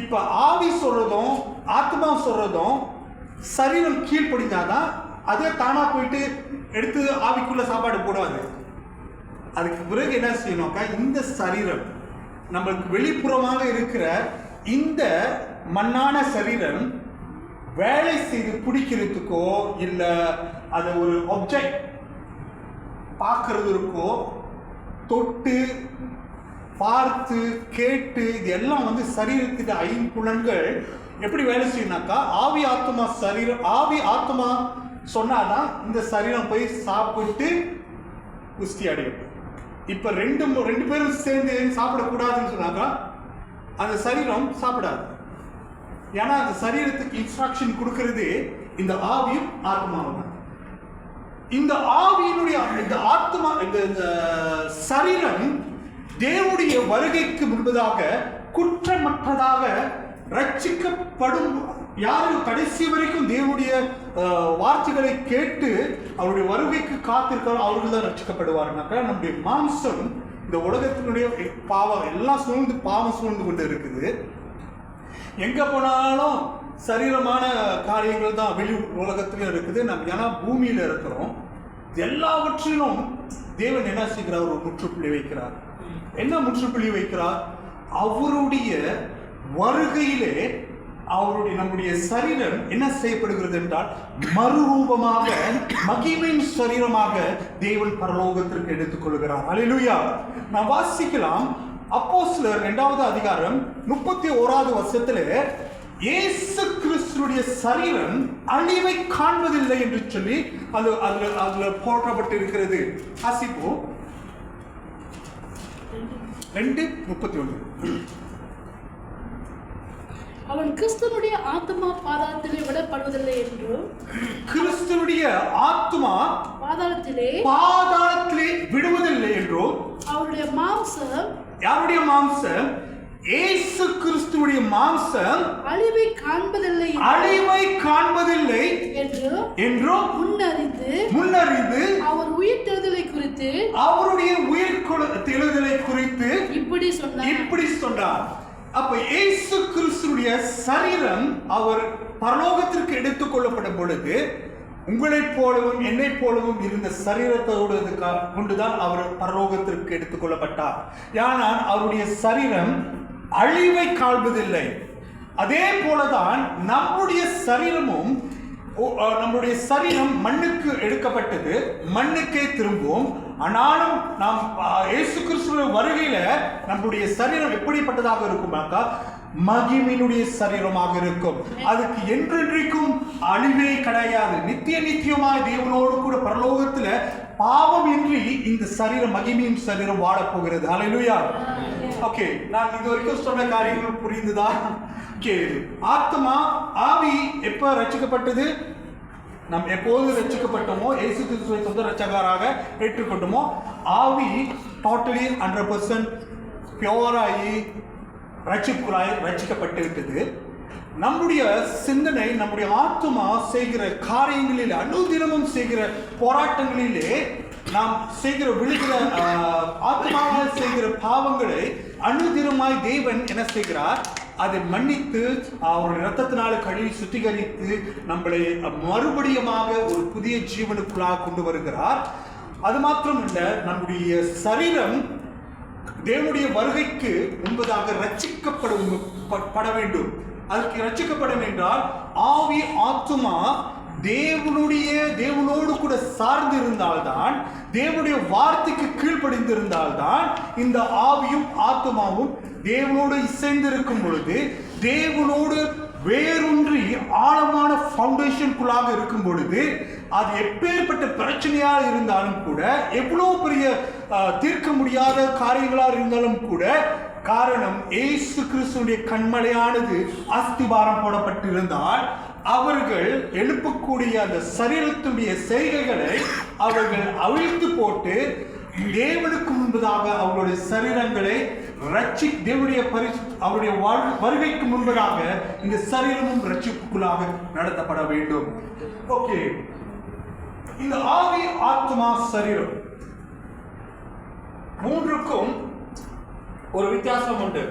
[SPEAKER 3] இப்ப ஆவி சொல்றதும் ஆத்மா சொல்றதும் சரீரம் கீழ்ப்படிஞ்சாதான் அதே தானா போயிட்டு எடுத்து ஆவிக்குள்ள சாப்பாடு போடாது. அதுக்கு பிறகு என்ன செய்யணும்க்கா, இந்த சரீரம் நம்மளுக்கு வெளிப்புறமாக இருக்கிற இந்த மண்ணான சரீரம் வேலை செய்து பிடிக்கிறதுக்கோ இல்லை அதை ஒரு ஆப்ஜெக்ட் பார்க்கறதுக்கோ, தொட்டு பார்த்து கேட்டு, இது எல்லாம் வந்து சரீரத்துக்கு 5 புலன்கள் எப்படி வேலை செய்யணும்னாக்கா, ஆவி ஆத்மா சரீரம், ஆவி ஆத்மா சொன்னாதான் இந்த சரீரம் போய் சாப்பிட்டு புஷ்டி அடையும். இப்ப ரெண்டு பேரும் சேர்ந்து சாப்பிடக்கூடாதுன்னு சொன்னாக்கா அந்த சரீரம் சாப்பிடாது. ஏன்னா அந்த சரீரத்துக்கு இன்ஸ்ட்ரக்ஷன் கொடுக்கிறது இந்த ஆவியும் ஆத்மாவும். இந்த ஆவியினுடைய இந்த ஆத்மா இந்த சரீரம் தேவனுடைய வருகைக்கு முன்பதாக குற்றமற்றதாக ரட்சிக்கப்படும். யாரும் கடைசி வரைக்கும் தேவனுடைய வார்த்தைகளை கேட்டு அவருடைய வருகைக்கு காத்திருக்கிற அவர்கள் தான் ரட்சிக்கப்படுவாருனாக்கா, நம்முடைய மாம்சம் இந்த உலகத்தினுடைய பாவம் எல்லாம் சூழ்ந்து பாவம் சூழ்ந்து கொண்டு இருக்குது. எங்க போனாலும் சரீரமான காரியங்கள் தான் வெளி உலகத்திலும் இருக்குது. நம்ம ஏன்னா பூமியில இருக்கிறோம். எல்லாவற்றிலும் தேவன் என்ன செய்கிறார்? ஒரு முற்றுப்புள்ளி வைக்கிறார். என்ன முற்றுப்புள்ளி வைக்கிறார்? அவருடைய வருகையிலே நம்முடைய சரீரம் என்ன செய்யப்படுகிறது என்றால் மறுரூபமாக மகிமையின் சரீரமாக தேவன் பரலோகத்திற்கு எடுத்துக் கொள்கிறார். அல்லேலூயா. நாம் வாசிக்கலாம் அப்போஸ்தலர் 2வது அதிகாரம் 31வது வசனத்திலே இயேசு கிறிஸ்துடைய சரீரம் அழிவை காண்பதில்லை என்று சொல்லி அதுல போற்றப்பட்டு இருக்கிறது. வாசிப்போம் 2:31.
[SPEAKER 4] அவன் கிறிஸ்துவனுடைய ஆத்மா பாதாளத்திலே விடப்படுவதில்லை என்றும்,
[SPEAKER 3] கிறிஸ்துவனுடைய ஆத்மா
[SPEAKER 4] பாதாளத்திலே
[SPEAKER 3] விடுவதில்லை என்றும்,
[SPEAKER 4] அவருடைய மாம்சம்,
[SPEAKER 3] யாருடைய மாம்சம்? இயேசு கிறிஸ்துவுடைய மாம்சம் அழிவை காண்பதில்லை என்று முன்னறிந்து அவர் உயிர்த்தெழுதலை குறித்து இப்படி சொன்னார். அப்ப இயேசு கிறிஸ்துவுடைய சரீரம் அவர் பரலோகத்திற்கு எடுத்துக் கொள்ளப்படும் பொழுது உங்களைப் போலவும் என்னை போலவும் இருந்த சரீரத்தோடு கொண்டுதான் அவர் பரலோகத்திற்கு எடுத்துக் கொள்ளப்பட்டார். ஆனால் அவருடைய சரீரம் அழிவை காண்பதில்லை. அதே போலதான் நம்முடைய சரீரம் மண்ணுக்கு எடுக்கப்பட்டது, மண்ணுக்கே திரும்பும். ஆனாலும் நாம் இயேசு கிறிஸ்துவின் வருகையில நம்முடைய சரீரம் எப்படிப்பட்டதாக இருக்குமாக்கா? மகிமையினுடைய சரீரமாக இருக்கும். அதுக்கு என்றென்றைக்கும் அழிவே கிடையாது. நித்தியமாய் தேவனோடு கூட பரலோகத்துல பாவம் இன்றி இந்த சரீரம் மகிமையின் சரீரம் வாழப் போகிறது. அல்லேலூயா. ஓகே, நான் இது வரைக்கும் சொன்ன காரியங்கள் புரிந்துதா? ஆத்மா ஆவி எப்ப ரட்சிக்கப்பட்டது? நாம் எப்போது ரட்சிக்கப்பட்டோமோ, இயேசு கிறிஸ்துவை சொந்த ரட்சகராக ஏற்றுக்கொண்டோமோ, ஆவி டோட்டலி 100% பியோராகி ரட்சிக்கப்பட்டு விட்டது. நம்முடைய சிந்தனை, நம்முடைய ஆத்மா செய்கிற காரியங்களில், அனுதினமும் செய்கிற போராட்டங்களிலே நாம் செய்கிற ஆத்மாவால் செய்கிற பாவங்களை அனுதினமாய் தேவன் என்ன செய்கிறார்? அதை மன்னித்து அவருடைய இரத்தத்தினால கழுவி சுத்திகரித்து நம்மளை மறுபடியுமாக ஒரு புதிய ஜீவனுக்குள்ளாக கொண்டு வருகிறார். அது மாத்திரம் இல்ல, நம்முடைய சரீரம் தேவனுடைய வருகைக்கு முன்பதாக ரட்சிக்கப்பட வேண்டும். அதற்கு ரட்சிக்கப்படும் என்றால் ஆவி ஆத்துமா தேவனோடு கூட சார்ந்து இருந்தால்தான், தேவனுடைய வார்த்தைக்கு கீழ்ப்படிந்திருந்தால்தான் இந்த ஆவியும் ஆத்துமாவும் தேவனோடு இசைந்திருக்கும் பொழுது, தேவனோடு வேரூன்றி ஆழமான ஃபவுண்டேஷனுக்குள்ளாக இருக்கும் பொழுது, அது எப்பேற்பட்ட பிரச்சனையாக இருந்தாலும் கூட, எவ்வளவு பெரிய தீர்க்க முடியாத காரியங்களாக இருந்தாலும் கூட, காரணம் இயேசு கிறிஸ்துவின் கண்மலையானது அஸ்திபாரம் போடப்பட்டிருந்தால் அவர்கள் எழுப்பக்கூடிய அந்த சரீரத்துடைய செய்கைகளை அவர்கள் அவிழ்த்து போட்டு தேவனுக்கு முன்பதாக அவருடைய சரீரங்களை அவருடைய வருகைக்கு முன்பதாக இந்த சரீரமும் ரட்சிப்புக்குள்ளாக நடத்தப்பட வேண்டும். ஓகே, இந்த ஆவி ஆத்மா சரீரம் மூன்றுக்கும் ஒரு வித்தியாசம் உண்டு.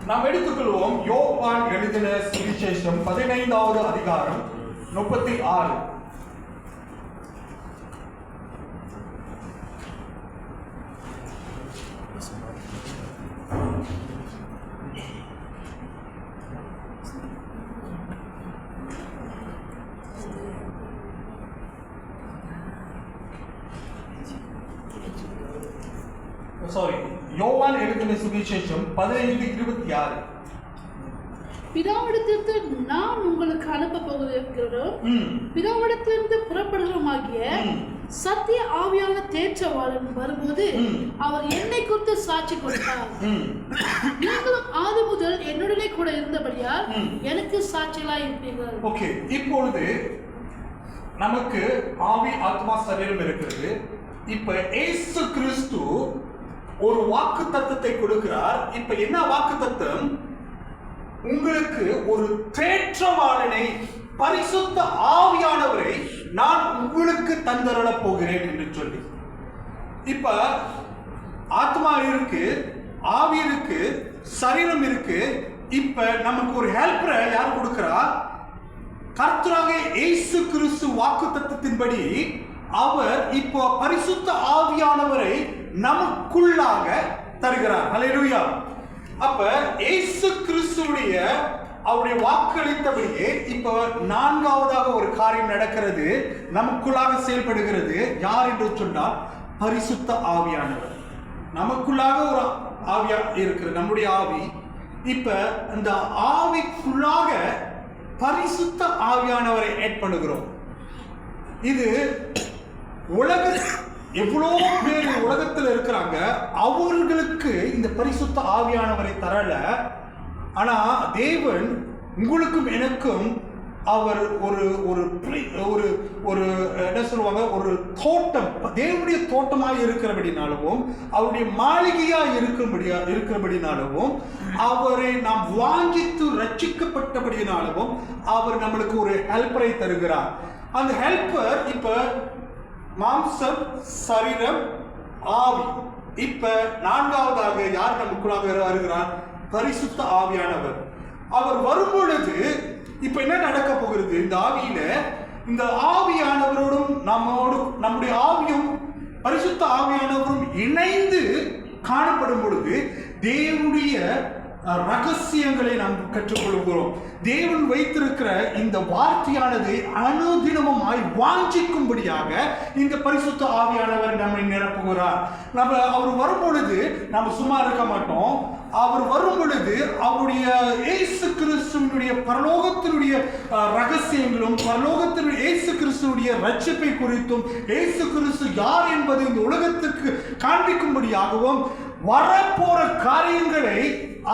[SPEAKER 3] நாம் எடுத்துக்கொள்வோம் யோவான் எழுதின சுவிசேஷம் 15வது அதிகாரம் 36. யோவான் எழுதின சுவிசேஷம் 15:26.
[SPEAKER 4] பிதாவிடத்திலிருந்து நான் உங்களுக்கு அனுப்ப போகிறோம், பிதாவிடத்திலிருந்து புறப்படுகிறோமாகிய சத்திய ஆவியான தேற்றவாளன் வரும்போது அவர் என்னை குறித்து சாட்சி கொடுத்தார். நீங்களும் ஆதி முதல் என்னுடனே கூட இருந்தபடியால் எனக்கு சாட்சிகளாய் இருப்பீர்கள்.
[SPEAKER 1] ஓகே, இப்பொழுது நமக்கு ஆவி ஆத்மா சரீரம் இருக்கிறது. இப்ப இயேசு கிறிஸ்து ஒரு வாக்கு தத்தத்தை கொடுக்கிறார். இப்ப என்ன வாக்கு தத்தம்? உங்களுக்கு ஒரு தேற்றவாளனை, பரிசுத்த ஆவியானவரை நான் உங்களுக்கு தந்தரள போகிறேன் என்று சொல்லி. இப்ப ஆத்மா இருக்கு, ஆவி இருக்கு, சரீரம் இருக்கு. இப்ப நமக்கு ஒரு ஹெல்ப்பரை யார் கொடுக்கிறா? கர்த்தராக இயேசு கிறிஸ்து வாக்கு தத்தத்தின்படி அவர் இப்போ பரிசுத்த ஆவியானவரை நமக்குள்ளாக தருகிறார். ஹல்லேலூயா. அப்ப இயேசு கிறிஸ்துவுடைய அவருடைய வாக்களித்தபடியே இப்ப நான்காவதாக ஒரு காரியம் நடக்கிறது, நமக்குள்ளாக செயல்படுகிறது. யார் என்று சொன்னால் பரிசுத்த ஆவியானவர். நமக்குள்ளாக ஒரு ஆவியா இருக்கிற நம்முடைய ஆவி. இப்ப இந்த ஆவிக்குள்ளாக பரிசுத்த ஆவியானவரை ஆட் பண்ணுகிறோம். இது எவ்வளோ பேர் உலகத்தில் இருக்கிறாங்க, அவர்களுக்கு இந்த பரிசுத்த ஆவியானவரை தரல. ஆனா தேவன் உங்களுக்கும் எனக்கும் அவர் ஒரு ஒரு ஒரு ஒரு என்ன சொல்லுவாங்க, ஒரு தோட்டம், தேவனுடைய தோட்டமாக இருக்கிறபடினாலும், அவருடைய மாளிகையா இருக்கிறபடினாலும், அவரை நாம் வாங்கித்து ரட்சிக்கப்பட்டபடினாலும் அவர் நம்மளுக்கு ஒரு ஹெல்ப்பரை தருகிறார். அந்த ஹெல்ப்பர் இப்ப மாம்சம், சரீரம், ஆவி. இப்ப நான்காவதாக யார் நமக்குள்ளாக வருகிறார்? பரிசுத்த ஆவியானவர். அவர் வரும் பொழுது இப்ப என்ன நடக்க போகிறது? இந்த ஆவியில, இந்த ஆவியானவரோடும் நம்முடைய ஆவியும் பரிசுத்த ஆவியானவரும் இணைந்து காணப்படும் பொழுது தேவனுடைய ரகசியங்களை நாம் கற்றுக்கொள்கிறோம். தேவன் வைத்திருக்கிற இந்த வார்த்தையானது அனுதினமாய் வாஞ்சிக்கும்படியாக இந்த பரிசுத்த ஆவியானவர் நம்மை நிரப்புகிறார். அவர் வரும் பொழுது நம்ம சும்மா இருக்க மாட்டோம். அவர் வரும் பொழுது அவருடைய இயேசு கிறிஸ்துவினுடைய பரலோகத்தினுடைய ரகசியங்களும், பரலோகத்தினுடைய இயேசு கிறிஸ்துவுடைய ரட்சிப்பை குறித்தும், இயேசு கிறிஸ்து யார் என்பது இந்த உலகத்திற்கு காண்பிக்கும்படியாகவும், வரப்போற காரியங்களை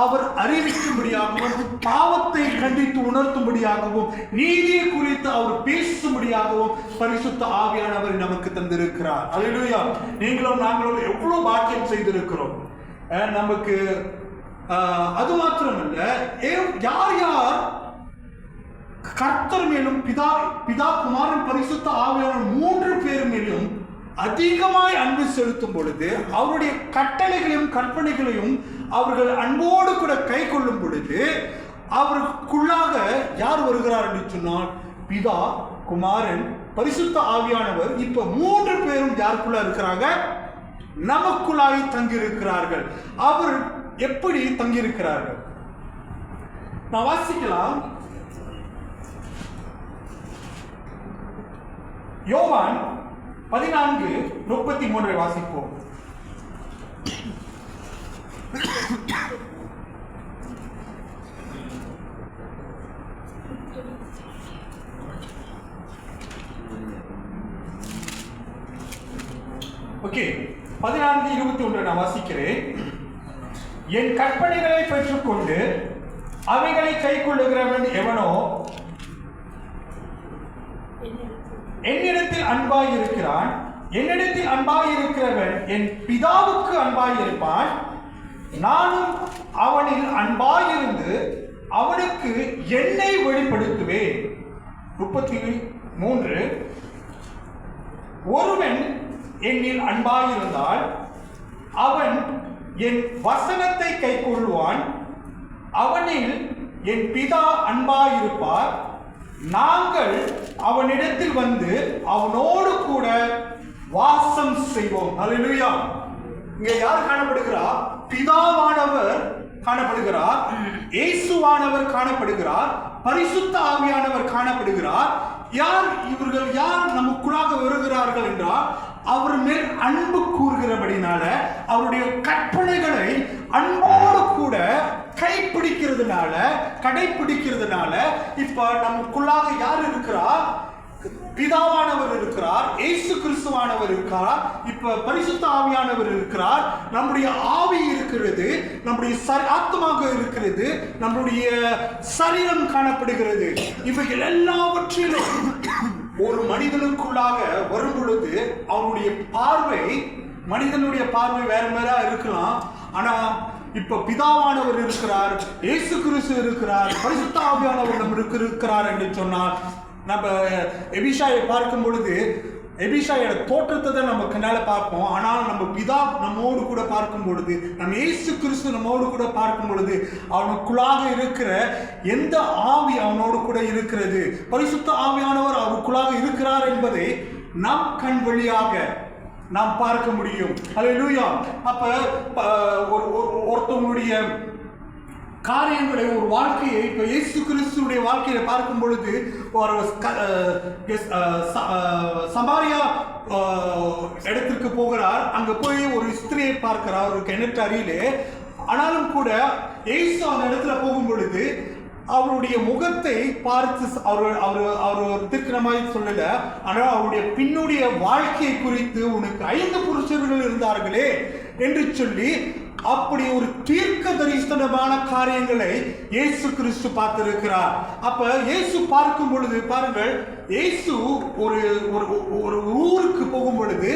[SPEAKER 1] அவர் அறிவிக்கும்படியாகவும், பாவத்தை கண்டித்து உணர்த்தும்படியாகவும், நீதியை குறித்து அவர் பேசும்படியாகவும் பரிசுத்த ஆவியானவர் நமக்கு தந்திருக்கிறார். அல்லேலூயா. நீங்களும் நாங்களும் எவ்வளவு பாக்கியம் செய்திருக்கிறோம். நமக்கு அது மாத்திரமல்ல, யார் யார் கர்த்தர் மேலும் பிதா குமாரன் பரிசுத்த ஆவியானவர் 3 பேர் மேலும் அதிகமாய் அன்பு செலுத்தும் பொழுது, அவருடைய கட்டளைகளையும் கற்பனைகளையும் அவர்கள் அன்போடு கூட கை கொள்ளும் பொழுது, அவருக்குள்ளாக யார் வருகிறார் என்று சொன்னால் பிதா, குமாரன், பரிசுத்த ஆவியானவர். இப்ப 3 பேரும் யாருக்குள்ள இருக்கிறாங்க? நமக்குள்ளாய் தங்கியிருக்கிறார்கள். அவர் எப்படி தங்கியிருக்கிறார்கள்? நான் வாசிக்கலாம். யோவான் 14:33 வாசிப்போம். ஓகே, 14:21 நான் வாசிக்கிறேன். என் கற்பனைகளை பெற்றுக்கொண்டு அவைகளை கை கொள்ளுகிறவன் எவனோ என்னிடத்தில் அன்பாய் இருக்கிறான். என்னிடத்தில் அன்பாய் இருக்கிறவன் என் பிதாவுக்கு அன்பாய் இருப்பான். நானும் அவனில் அன்பாய் இருந்து அவனுக்கு என்னை வெளிப்படுத்துவேன். 33 ஒருவன் என்னில் அன்பாயிருந்தால் அவன் என் வசனத்தை கைக்கொள்வான். அவனில் என் பிதா அன்பாயிருப்பார். நாங்கள் அவனிடத்தில் வந்து அவனோடு கூட வாசம் செய்வோம். அல்லேலூயா. இங்க யார் காணப்படுகிறார்? பிதாவானவர் காணப்படுகிறார், இயேசுவானவர் காணப்படுகிறார், பரிசுத்த ஆவியானவர் காணப்படுகிறார்.
[SPEAKER 3] இவர்கள் யார் நமக்குள்ளாக வருகிறார்கள் என்றால் அவர் மேல் அன்பு கூறுகிறபடினால, அவருடைய கற்பனைகளை அன்போடு கூட கடைபிடிக்கிறதுனால இப்ப நமக்குள்ளாக யார் இருக்கிறார்? பிதாவானவர் இருக்கிறார், இயேசு கிறிஸ்துவானவர் இருக்கிறார், இப்ப பரிசுத்த ஆவியானவர் இருக்கிறார், நம்முடைய ஆவி இருக்கிறது, நம்முடைய ஆத்மாக இருக்கிறது, நம்முடைய சரீரம் காணப்படுகிறது. இவைகள் எல்லாவற்றிலும் ஒரு மனிதனுக்குள்ளாக வரும் பொழுது அவனுடைய பார்வை, மனிதனுடைய பார்வை வேற வேற இருக்கலாம். ஆனா இப்ப பிதாவானவர் இருக்கிறார், இயேசு கிறிஸ்து இருக்கிறார், பரிசுத்த ஆவியானவர் நமக்கு இருக்கிறார் என்று சொன்னால், நம்ம எபிஷாயை பார்க்கும் பொழுது எபிஷாயோட தோற்றத்தை தான் நம்ம கண்ணால பார்ப்போம். ஆனால் நம்ம பிதா நம்மோடு கூட பார்க்கும் பொழுது, நம்ம இயேசு கிறிஸ்து நம்மோடு கூட பார்க்கும் பொழுது, அவனுக்குள்ளாக இருக்கிற எந்த ஆவி அவனோடு கூட இருக்கிறது, பரிசுத்த ஆவியானவர் அவருக்குள்ளாக இருக்கிறார் என்பதை நம் கண் வழியாக நாம் பார்க்க முடியும். அல்லேலூயா. அப்ப ஒருத்தவங்களுடைய காரியங்களை, ஒரு வாழ்க்கையை இப்ப இயேசு கிறிஸ்துடைய வாழ்க்கையில பார்க்கும் பொழுது, ஒரு சமாரியா இடத்திற்கு போகிறார். அங்க போய் ஒரு ஸ்திரியை பார்க்கிறார், ஒரு கிணற்றடியிலே. ஆனாலும் கூட இயேசு அந்த இடத்துல போகும் பொழுது அவருடைய முகத்தை பார்த்து அவர் திருக்கணமாய் சொல்லல, ஆனால் அவருடைய பின்னுடைய வாழ்க்கையை குறித்து, உனக்கு 5 புருஷர்கள் இருந்தார்களே என்று சொல்லி அப்படி ஒரு தீர்க்க தரிசனமான காரியங்களை இயேசு கிறிஸ்து பார்த்திருக்கிறார். அப்ப இயேசு பார்க்கும் பொழுது பாருங்கள், இயேசு ஒரு ஊருக்கு போகும் பொழுது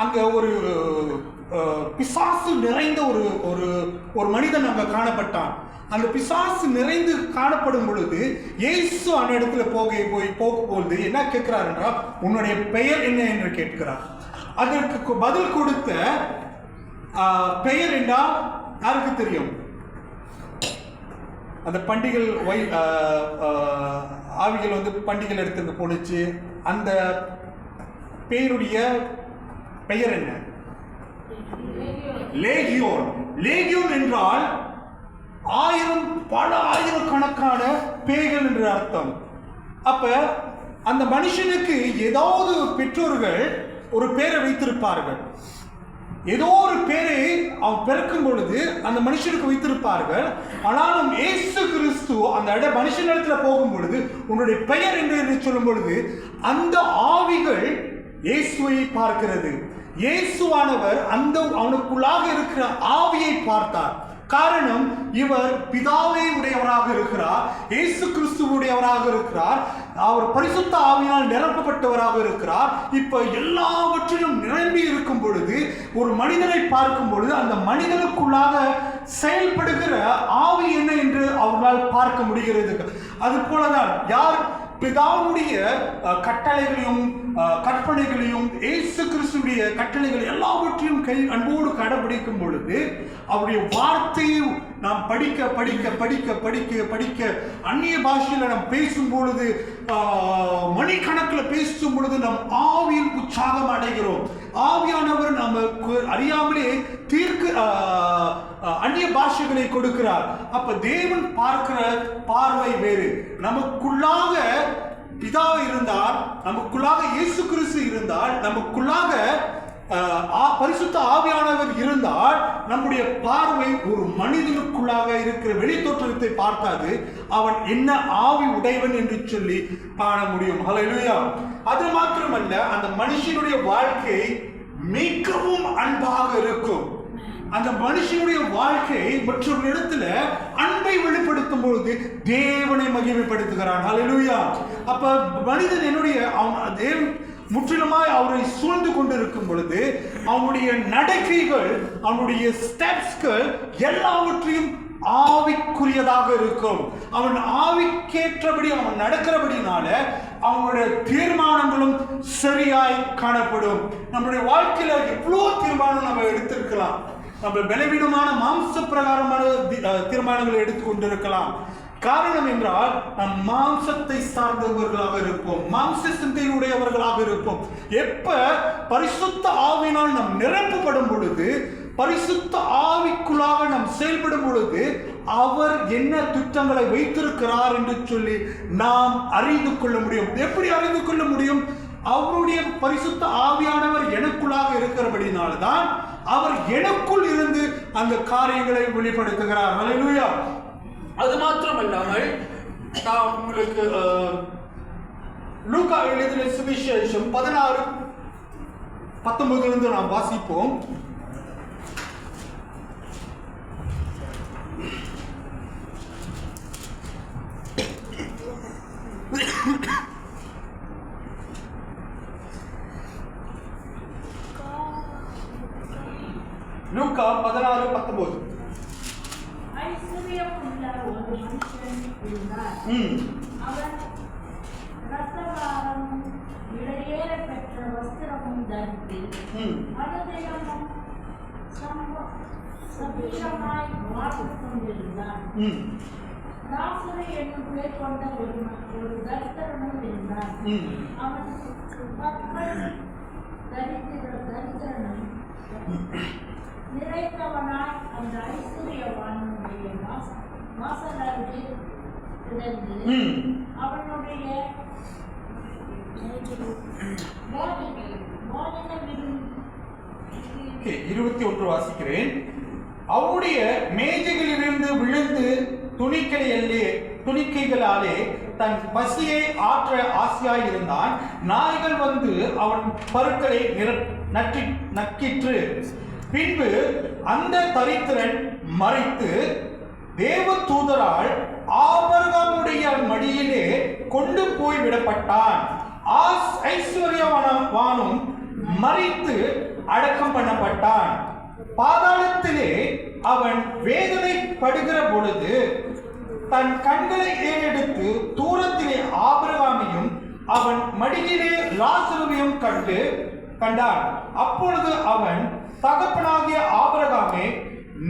[SPEAKER 3] அங்க ஒரு பிசாசு நிறைந்த ஒரு மனிதன் அங்க காணப்பட்டான். அந்த பிசாசு நிறைந்து காணப்படும் பொழுது இயேசு அந்த இடத்துல போகும்போது என்ன கேட்கிறார் என்றால், உன்னுடைய பெயர் என்ன என்று கேட்கிறார். அதற்கு பதில் கொடுத்த பெயர் என்றால் யாருக்கு தெரியும்? அந்த பண்டிகள் ஆவிகள் வந்து பண்டிகள் எடுத்து போனுச்சு. அந்த பெயருடைய பெயர் என்ன? லேகியோன். லேகியோன் என்றால் பல ஆயிரக்கணக்கான பேய்கள் என்று அர்த்தம். அப்ப அந்த மனுஷனுக்கு ஏதாவது பெற்றோர்கள் ஒரு பேரை வைத்திருப்பார்கள், ஏதோ ஒரு பேரை அவன் பிறக்கும் பொழுது அந்த மனுஷனுக்கு வைத்திருப்பார்கள். ஆனாலும் இயேசு கிறிஸ்து அந்த மனுஷனிடத்துல போகும் பொழுது உன்னுடைய பெயர் என்று சொல்லும் பொழுது அந்த ஆவிகள் இயேசுவை பார்க்கிறது. இயேசுவானவர் அவனுக்குள்ளாக இருக்கிற ஆவியை பார்த்தார். காரணம், இவர் பிதாவை உடையவராக இருக்கிறார், இயேசு கிறிஸ்துவுடையவராக இருக்கிறார், அவர் பரிசுத்த ஆவியால் நிரப்பப்பட்டவராக இருக்கிறார். இப்ப எல்லாவற்றிலும் நிரம்பி இருக்கும் பொழுது ஒரு மனிதனை பார்க்கும் பொழுது அந்த மனிதனுக்குள்ளாக செயல்படுகிற ஆவி என்ன என்று அவர்களால் பார்க்க முடிகிறது. அது போலதான் யார் பிதாவுடைய கட்டளைகளையும் கற்பனைகளையும் இயேசு கிறிஸ்துடைய கட்டளைகள் எல்லாவற்றையும் அன்போடு கடைபிடிக்கும் பொழுது அவருடைய வார்த்தையை நாம் படிக்க படிக்க படிக்க படிக்க படிக்க அந்நிய பாஷையில் நாம் பேசும் பொழுது, மணிக்கணக்கில் பேசும் பொழுது நம் ஆவியில் உற்சாகம் அடைகிறோம். ஆவியானவர் நமக்கு அறியாமலே அந்நிய பாஷைகளை கொடுக்கிறார். அப்ப தேவன் பார்க்கிற பார்வை வேறு. நமக்குள்ளாக பிதா இருந்தால், நமக்குள்ளாக இயேசு கிறிஸ்து இருந்தால், நமக்குள்ளாக பரிசுத்த ஆவியானவர் இருந்தால் நம்முடைய பார்வை ஒரு மனிதனுக்குள்ளாக இருக்கிற வெளி தோற்றத்தை பார்க்காது, அவன் என்ன ஆவி உடையவன் என்று சொல்லி காண முடியும். ஹல்லேலூயா. அது மாத்திரமல்ல, அந்த மனுஷனுடைய வாழ்க்கை மிகவும் அன்பாக இருக்கும். அந்த மனுஷனுடைய வாழ்க்கை மற்றொரு இடத்துல அன்பை வெளிப்படுத்தும் பொழுது தேவனை மகிமைப்படுத்துகிறான். ஹல்லேலூயா. அப்ப மனிதன் தேவன் முற்றிலுமாய் அவரை சூழ்ந்து கொண்டிருக்கும் பொழுது அவனுடைய நடக்கைகள், அவனுடைய ஸ்டெப்ஸ்கள் எல்லாவற்றையும் ஆவிக்குரியதாக இருக்கும். அவன் ஆவிக்கேற்றபடி அவன் நடக்கிறபடினால அவனுடைய தீர்மானங்களும் சரியாய் காணப்படும். நம்முடைய வாழ்க்கையில எவ்வளவு தீர்மானம் நம்ம எடுத்திருக்கலாம். நம்ம பலவீனமான மாம்ச பிரகாரமான தீர்மானங்களை எடுத்துக்கொண்டிருக்கலாம். காரணம் என்றால் நம் மாம்சத்தை சார்ந்தவர்களாக இருப்போம், மாம்ச சிந்தையுடையவர்களாக இருப்போம். எப்ப பரிசுத்த ஆவியினால் நாம் நிரப்பப்படும் பொழுது, பரிசுத்த ஆவிக்குள்ளாக நாம் செயல்படும் பொழுது அவர் என்ன திட்டங்களை வைத்திருக்கிறார் என்று சொல்லி நாம் அறிந்து கொள்ள முடியும். எப்படி அறிந்து கொள்ள முடியும்? அவருடைய பரிசுத்த ஆவியானவர் எனக்குள்ளாக இருக்கிறபடினால்தான் அவர் எனக்குள் இருந்து அந்த காரியங்களை வெளிப்படுத்துகிறார். ஹல்லேலூயா. அது மாத்திரமல்லாமல் நான் உங்களுக்கு லூக்கா எழுதின சுவிசேஷம் 16:19 நாம் வாசிப்போம். லூக்கா 16:19.
[SPEAKER 2] ஐஸ்வர்யமுள்ள ஒரு மனுஷன் இருந்தார். அவன் ரத்தவாரமும் விலையேற பெற்ற வஸ்திரமும் தரித்து அனுதினமும் சபீஷமாய் வாழ்ந்து கொண்டிருந்தான். லாசரு என்னும் பேர் கொண்ட ஒரு தரித்திரனும் இருந்தான். அவன் தரித்திரனும் நிறைந்தவனாய் அந்த ஐஸ்வர்யவானுடைய வாசலருகே கிடந்து அவனுடைய
[SPEAKER 1] 21 வாசிக்கிறேன். அவருடைய மேஜைகளிலிருந்து விழுந்து துணிக்கைகளாலே தன் பசியை ஆற்ற ஆசையாய் இருந்தான். நாய்கள் வந்து அவன் பருக்களை நக்கிற்று. பின்பு அந்த தரித்திரன் மரித்து தேவ தூதரால் ஆபிரகாமுடைய மடியிலே கொண்டு போய் விடப்பட்டான். ஐஸ்வர்யவானும் மரித்து அடக்கம் பண்ணப்பட்டான். பாதாளத்திலே அவன் வேதனைப்படுகிற பொழுது தன் கண்களை ஏறெடுத்து தூரத்திலே ஆபிரகாமையும் அவன் மடியிலே லாசருவையும் கண்டான். அப்பொழுது அவன், தகப்பனாகிய ஆபிரகாமே,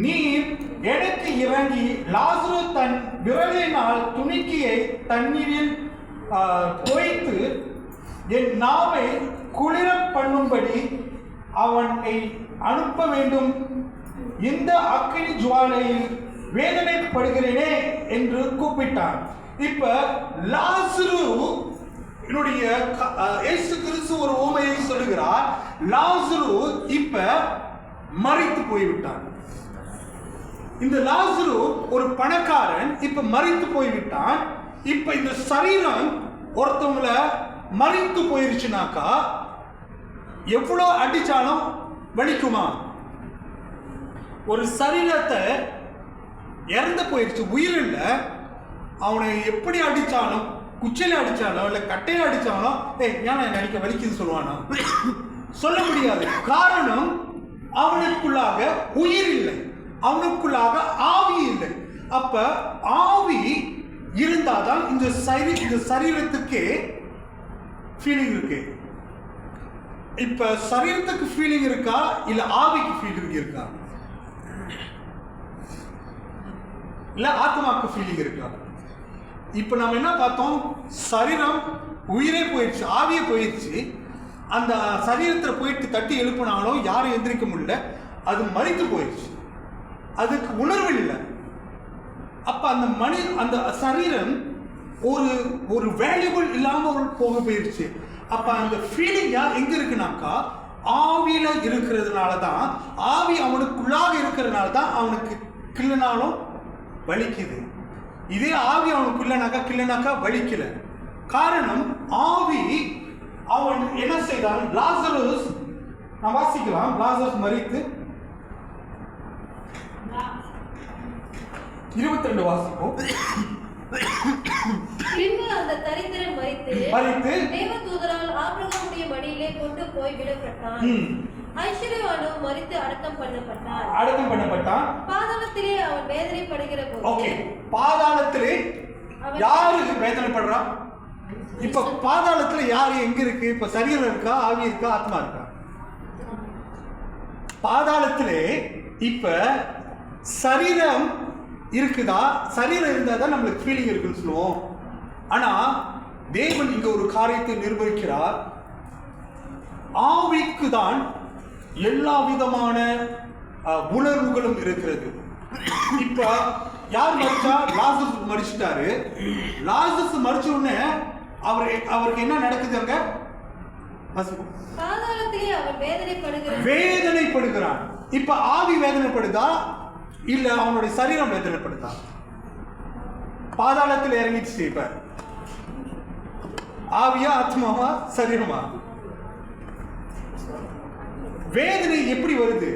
[SPEAKER 1] நீர் எனக்கு இறங்கி லாசரு தன் விரலினால் துணிக்கையை தண்ணீரில் தோய்த்து என் நாவை குளிர பண்ணும்படி அவனை அனுப்ப வேண்டும். இந்த அக்கினி ஜுவாலையில் வேதனைப்படுகிறேனே என்று கூப்பிட்டான். இப்ப லாசரு இயேசு கிறிஸ்து ஒரு உவமையை சொல்லுகிறார். லாசரு இப்ப மரித்து போய்விட்டான். இந்த லாசரு ஒரு பணக்காரன், இப்ப மரித்து போய்விட்டான். இப்ப இந்த சரீரம் ஒருத்தவங்கள மரித்து போயிருச்சுனாக்கா எவ்வளோ அடிச்சாலும் வலிக்குமா? ஒரு சரீரத்தை இறந்து போயிருச்சு, உயிர் இல்லை, அவனை எப்படி அடிச்சாலும், குச்சில அடிச்சாலும் இல்லை கட்டையில அடிச்சாலும் ஏன் நினைக்க வலிக்குன்னு சொல்லுவானா? சொல்ல முடியாது. காரணம், அவனுக்குள்ளாக உயிர் இல்லை, அவனுக்குள்ளாக ஆவி இல்லை. அப்ப ஆவி இருந்தாதான் இந்த சரீரத்துக்கே ஃபீலிங் இருக்கு. இப்ப சரீரத்துக்கு ஃபீலிங் இருக்கா இல்ல ஆவிக்கு ஃபீலிங் இருக்கா? இல்ல ஆத்மாக்கு ஃபீலிங் இருக்கா? இப்ப நம்ம என்ன பார்த்தோம்? சரீரம் உயிரே போயிடுச்சு, ஆவியே போயிடுச்சு. அந்த சரீரத்தில் போயிட்டு தட்டி எழுப்பினாலும் யாரும் எந்திரிக்க முடியல, அது மரித்து போயிடுச்சு, அதுக்கு உணர்வு இல்லை. அப்ப அந்த சரீரம் ஒரு வேல்யூபிள் இல்லாமல் போக போயிடுச்சு. அப்ப அந்த ஃபீலிங் எங்க இருக்குனாக்கா ஆவியில இருக்கிறதுனால தான், ஆவி அவனுக்குள்ளாக இருக்கிறதுனால தான் அவனுக்கு கிள்ளனாலும் வலிக்குது. இதே ஆவி அவனுக்கு கிள்ளனாக்கா வலிக்கல. காரணம், ஆவி அவன் என்ன செய்தான்? லாசரஸ், நான் வாசிக்கலாம், லாசரஸ் மரித்து 22 வாசிப்போம்.
[SPEAKER 5] பின்பு அந்த தரித்திரன் மரித்து தேவதூதரால் ஆபிரகாமுடைய மடியிலே கொண்டு போய் விடப்பட்டான். ஐஸ்வர்யவானோ மரித்து அடக்கம் பண்ணப்பட்டான். பாதாளத்திலே அவன் வேதனைப்படுகிற போது.
[SPEAKER 3] ஓகே, பாதாளத்திலே யாரு வேதனைப்படுறா? இப்ப பாதாளத்துல யாரு எங்க இருக்கு? இப்ப சரீரம் இருக்கா, ஆவி இருக்கா, ஆத்மா இருக்கா? பாதாளத்திலே இப்ப சரீரம் இருக்குதா? சரீரம் இருந்தா தான் நம்மளுக்கு ஃபீலிங் இருக்குன்னு சொல்லுவோம். ஆனா தேவன் இங்க ஒரு காரியத்தை நிர்வகிக்கிறார். ஆவிக்கு தான் எல்லா விதமான உணர்வுகளும் இருக்கிறது. இப்ப யார் மரிச்சா? லாசரஸ் மரிச்சிட்டாரு. லாசரஸ் மரிச்ச உடனே அவருக்கு என்ன நடக்குது? அங்க
[SPEAKER 5] பாதாளத்திலே அவன்
[SPEAKER 3] வேதனைப்படுகிறான். இப்ப ஆவி வேதனைப்படுதா இல்ல அவனுடைய சரீரம் வேதனைப்படுதா? பாதாளத்தில் இறங்கிச்சு. இப்ப ஆவியா, ஆத்மாவா, சரீரமா? வேதனை எப்படி வருது?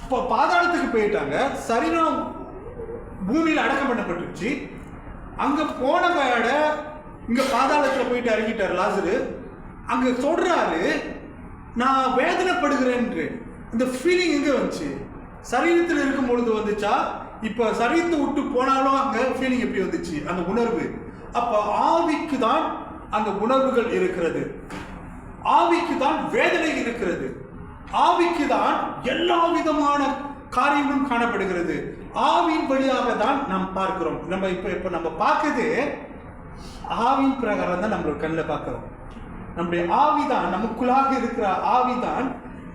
[SPEAKER 3] இப்போ பாதாளத்துக்கு போயிட்டாங்க, சரீரம் பூமியில் அடக்கம் பண்ணப்பட்டுருச்சு. அங்க போன வேட இங்க பாதாளத்தில் போயிட்டு இறங்கிட்டார் லாசரு. அங்க சொல்றாரு, நான் வேதனைப்படுகிறேன். இந்த ஃபீலிங் எங்க வந்துச்சு? சரீரத்தில் இருக்கும் பொழுது வந்துச்சா? இப்ப சரீரத்தை விட்டு போனாலும் அங்க ஃபீலிங் எப்படி வந்துச்சு? அந்த உணர்வு. அப்ப ஆவிக்கு தான் அந்த உணர்வுகள் இருக்கிறது, ஆவிக்கு தான் வேதனை இருக்கிறது, ஆவிக்கு தான் எல்லா விதமான காரியங்களும் காணப்படுகிறது. ஆவியின் வழியாக தான் நாம் பார்க்கிறோம். நம்ம இப்ப நம்ம பார்க்குது ஆவியின் பிரகாரம் தான் நம்மளோட கண்ணில் பார்க்கிறோம். நம்முடைய ஆவிதான், நமக்குள்ளாக இருக்கிற ஆவிதான்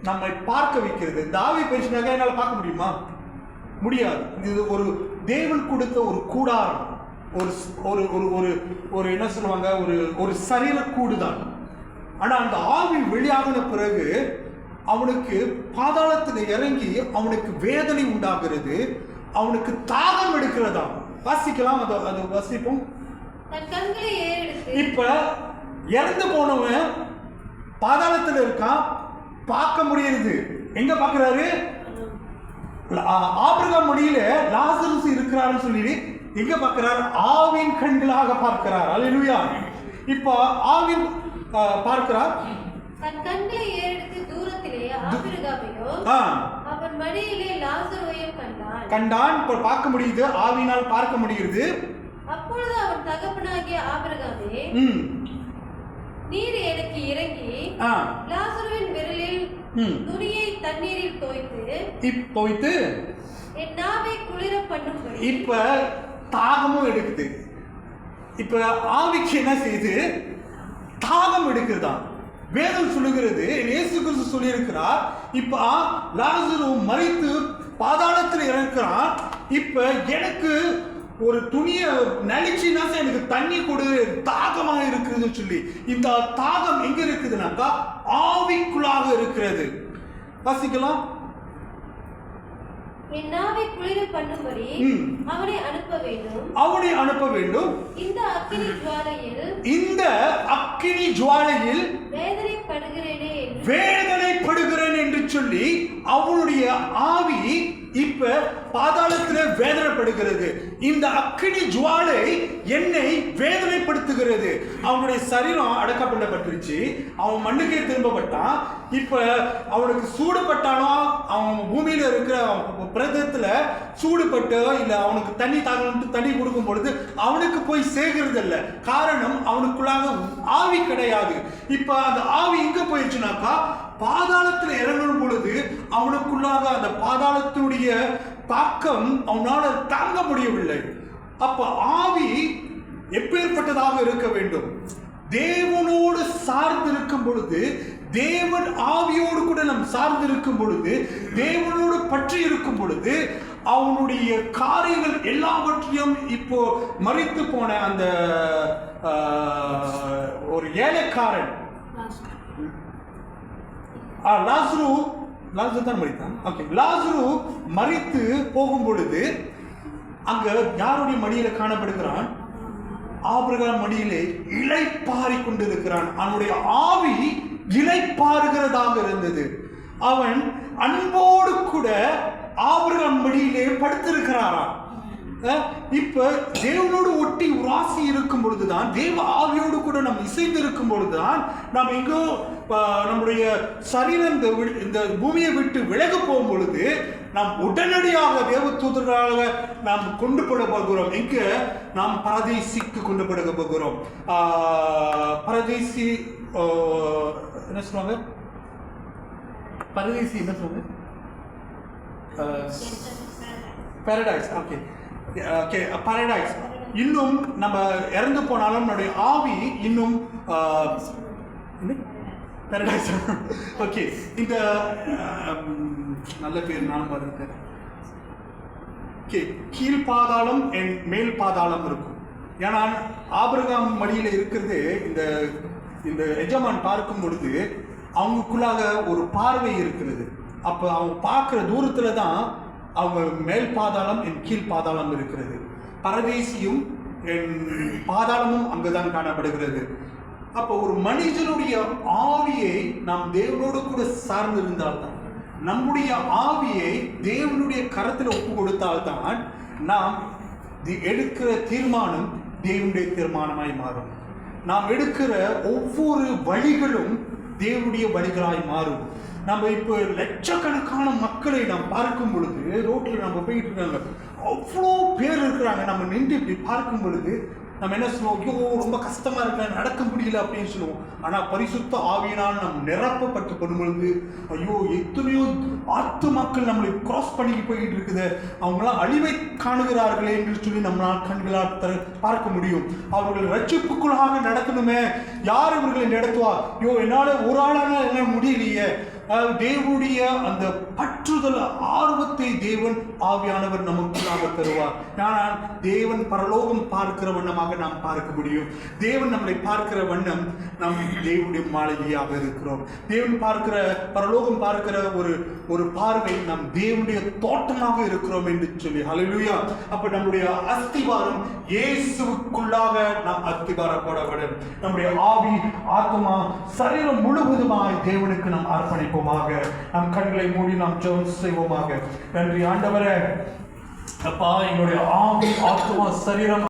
[SPEAKER 3] நம்மை பார்க்க வைக்கிறது. இந்த ஆவி பேசினாக்க என்னால் பார்க்க முடியுமா? முடியாது. இது ஒரு தேவன் கொடுத்த ஒரு கூடாரம், ஒரு ஒரு ஒரு ஒரு என்ன சொல்லுவாங்க, ஒரு சரீர கூடுதான். ஆனா அந்த ஆவி வெளியாகின பிறகு அவனுக்கு பாதாளத்தில் இறங்கி அவனுக்கு வேதனை உண்டாகிறது, அவனுக்கு தாகம் எடுக்கிறதா. வாசிக்கலாம், அது வாசிப்போம். இப்ப இறந்து போனவன் பாதாளத்தில் இருக்கான், பார்க்க முடியுது. எங்க பார்க்கிறாரு? ஆபிரகாம் மடியில லாசரஸ் இருக்கிறாருன்னு சொல்லி எங்க பார்க்கிறார்? ஆவின் கண்களாக பார்க்கிறார். அல்லேலூயா. இப்ப ஆவின் பார்க்கிறார்.
[SPEAKER 5] தன் கண்களை ஏறெடுத்து தூரத்திலே ஆபிரகாமையும் அவன் மடியிலே லாசருவையும் கண்டான்.
[SPEAKER 3] இப்ப பார்க்க முடியுது, ஆவியினால் பார்க்க முடியுது.
[SPEAKER 5] அப்பொழுது அவன் தகப்பனாகிய ஆபிரகாமே, நீர் எனக்கு இறங்கி லாசருவின் விரலில் துணியை தண்ணீரில் தோய்த்து என் நாவை குளிர பண்ணும்படி.
[SPEAKER 3] இப்ப தாகமும் எடுக்குது. இப்ப ஆவிக்கு என்ன செய்யுது? தாகம் எடுக்குதா. வேதம் சொல்லுகிறது, இயேசு கிறிஸ்து சொல்லி இருக்கிறார், இப்ப லாசரு மரித்து பாதாளத்தில் இறக்கிறான். இப்ப எனக்கு ஒரு துணியை நலிச்சினா எனக்கு தண்ணி கொடு, தாகமாக இருக்குதுன்னு சொல்லி. இந்த தாகம் எங்க இருக்குதுனாக்கா ஆவிக்குள்ளாக இருக்கிறது. வாசிக்கலாம்.
[SPEAKER 5] என் நாவை குளிர பண்ணும்படி அவனை அனுப்ப வேண்டும். இந்த அக்கினி ஜுவாலையில் வேதனைப்படுகிறேன் என்று சொல்லி அவனுடைய ஆவி இப்ப பாதாளத்தில் வேதனைப்படுகிறது. இந்த அக்கினி ஜுவாலை என்னை வேதனைப்படுத்துகிறது. அவனுடைய சரீரம் அடக்கம் பண்ணப்பட்டுருச்சு, அவன் மண்ணுக்கே திரும்பப்பட்டான். இப்ப அவனுக்கு சூடுபட்டானோ, அவன் பூமியில இருக்கிற பிரதத்துல சூடுபட்டோ இல்ல அவனுக்கு தண்ணி தாகணும் தண்ணி கொடுக்கும் பொழுது அவனுக்கு போய் சேர்கிறது இல்ல. காரணம் அவனுக்குள்ளாக ஆவி கிடையாது. இப்ப அந்த ஆவி எங்க போயிடுச்சுனாக்கா பாதாளத்தில் இறங்கும் பொழுது அவனுக்குள்ளாக அந்த பாதாளத்துடைய தாக்கம் அவனால தாங்க முடியவில்லை. அப்ப ஆவி எப்பேற்பட்டதாக இருக்க வேண்டும்? தேவனோடு சார்ந்து இருக்கும் பொழுது, தேவன் ஆவியோடு கூட நம் சார்ந்து இருக்கும் பொழுது, தேவனோடு பற்றி இருக்கும் பொழுது அவனுடைய காரியங்கள் எல்லாவற்றையும் இப்போ மரித்து போன அந்த ஒரு ஏழைக்காரன் லாசரு தான் மரித்தான். ஓகே, லாசரு மரித்து போகும் பொழுது அங்க யாருடைய மடியில காணப்படுகிறான்? ஆபிரகாம் மடியிலே இளைப்பாரி கொண்டிருக்கிறான். அவனுடைய ஆவி இளைப்பாறுகிறதாக இருந்தது. அவன் அன்போடு கூட ஆபிரகாம் மடியிலே படுத்திருக்கிறாராம். இப்ப தேவனோடு ஒட்டி உராசி இருக்கும் பொழுதுதான், தேவ ஆவியோடு கூட நாம் இசைந்து இருக்கும் பொழுதுதான் நாம் எங்கோ நம்முடைய சரீரம் இந்த பூமியை விட்டு விலக போகும் பொழுது நாம் உடனடியாக தேவ தூதர்களாக நாம் கொண்டு போட போகிறோம். எங்க? நாம் பரதேசிக்கு கொண்டு போட போகிறோம். பரதேசி என்ன சொல்லுவாங்க? பரதேசி என்ன சொல்லுவாங்க? பாரடைஸ். Okay okay, Paradise. இன்னும் நம்ம இறந்து போனாலும் நம்முடைய ஆவி இன்னும் பாரடைஸ். ஓகே, இந்த நல்ல பேர் நானும் பாருங்க.
[SPEAKER 3] கீழ் பாதாளம் என் மேல் பாதாளம் இருக்கும். ஏன்னா ஆபிரகாம் மடியில் இருக்கிறது இந்த இந்த எஜமான் பார்க்கும் பொழுது அவங்களுக்குள்ளாக ஒரு பார்வை இருக்கிறது. அப்போ அவங்க பார்க்குற தூரத்தில் தான் அவங்க மேல் பாதாளம் என் கீழ் பாதாளம் இருக்கிறது. பரதேசியும் என் பாதாளமும் அங்குதான் காணப்படுகிறது. அப்போ ஒரு மனிதனுடைய ஆவியை நாம் தேவனோடு கூட சார்ந்திருந்தால்தான், நம்முடைய ஆவியை தேவனுடைய கரத்தில் ஒப்பு கொடுத்தால்தான் நாம் எடுக்கிற தீர்மானம் தேவனுடைய தீர்மானமாய் மாறும். நாம் எடுக்கிற ஒவ்வொரு வழிகளும் தேவனுடைய வழிகளாய் மாறும். நம்ம இப்போ லட்சக்கணக்கான மக்களை நாம் பார்க்கும் பொழுது, ரோட்டில் நம்ம போயிட்டு இருக்காங்க, அவ்வளோ பேர் இருக்கிறாங்க. நம்ம நின்று இப்படி பார்க்கும் பொழுது நம்ம என்ன சொல்லுவோம், ஐயோ ரொம்ப கஷ்டமாக இருக்க, நடக்க முடியல அப்படின்னு சொல்லுவோம். ஆனால் பரிசுத்த ஆவியினால் நாம் நிரப்பப்பட்டு பண்ணும் பொழுது, ஐயோ எத்தனையோ மக்கள் நம்மளை கிராஸ் பண்ணிட்டு போயிட்டு இருக்குது, அவங்களாம் அழிவை காணுகிறார்களே என்று சொல்லி நம்மளால் கண்களால் பார்க்க முடியும். அவர்கள் ரட்சிப்புக்குள்ளாக நடக்கணுமே, யார் இவர்களை நடத்துவார்? ஐயோ என்னால் ஒரு ஆளான என்ன முடியலையே. தேவனுடைய அந்த பற்றுதல் ஆர்வத்தை தேவன் ஆவியானவர் நமக்குள்ளாக தருவார். ஆனால் தேவன் பரலோகம் பார்க்கிற வண்ணமாக நாம் பார்க்க முடியும். தேவன் நம்மளை பார்க்கிற வண்ணம் நாம் தேவனுடைய மாளிகையாக இருக்கிறோம். தேவன் பார்க்கிற பரலோகம் பார்க்கிற ஒரு பார்வை நாம் தேவனுடைய தோட்டமாக இருக்கிறோம் என்று சொல்லி ஹல்லேலூயா. அப்ப நம்முடைய அஸ்திவாரம் இயேசுவுக்குள்ளாக நாம் அஸ்திவாரப்பட வேண்டும். நம்முடைய ஆவி, ஆத்மா, சரீரம் முழுவதுமாய் தேவனுக்கு நாம் அர்ப்பணிப்போமாக. நம் கண்களை மூடி நாம் ஜெபம் செய்வோமாக. நன்றி ஆண்டவரே, அப்பா, எங்களுடைய ஆவி, ஆத்மா, சரீரம்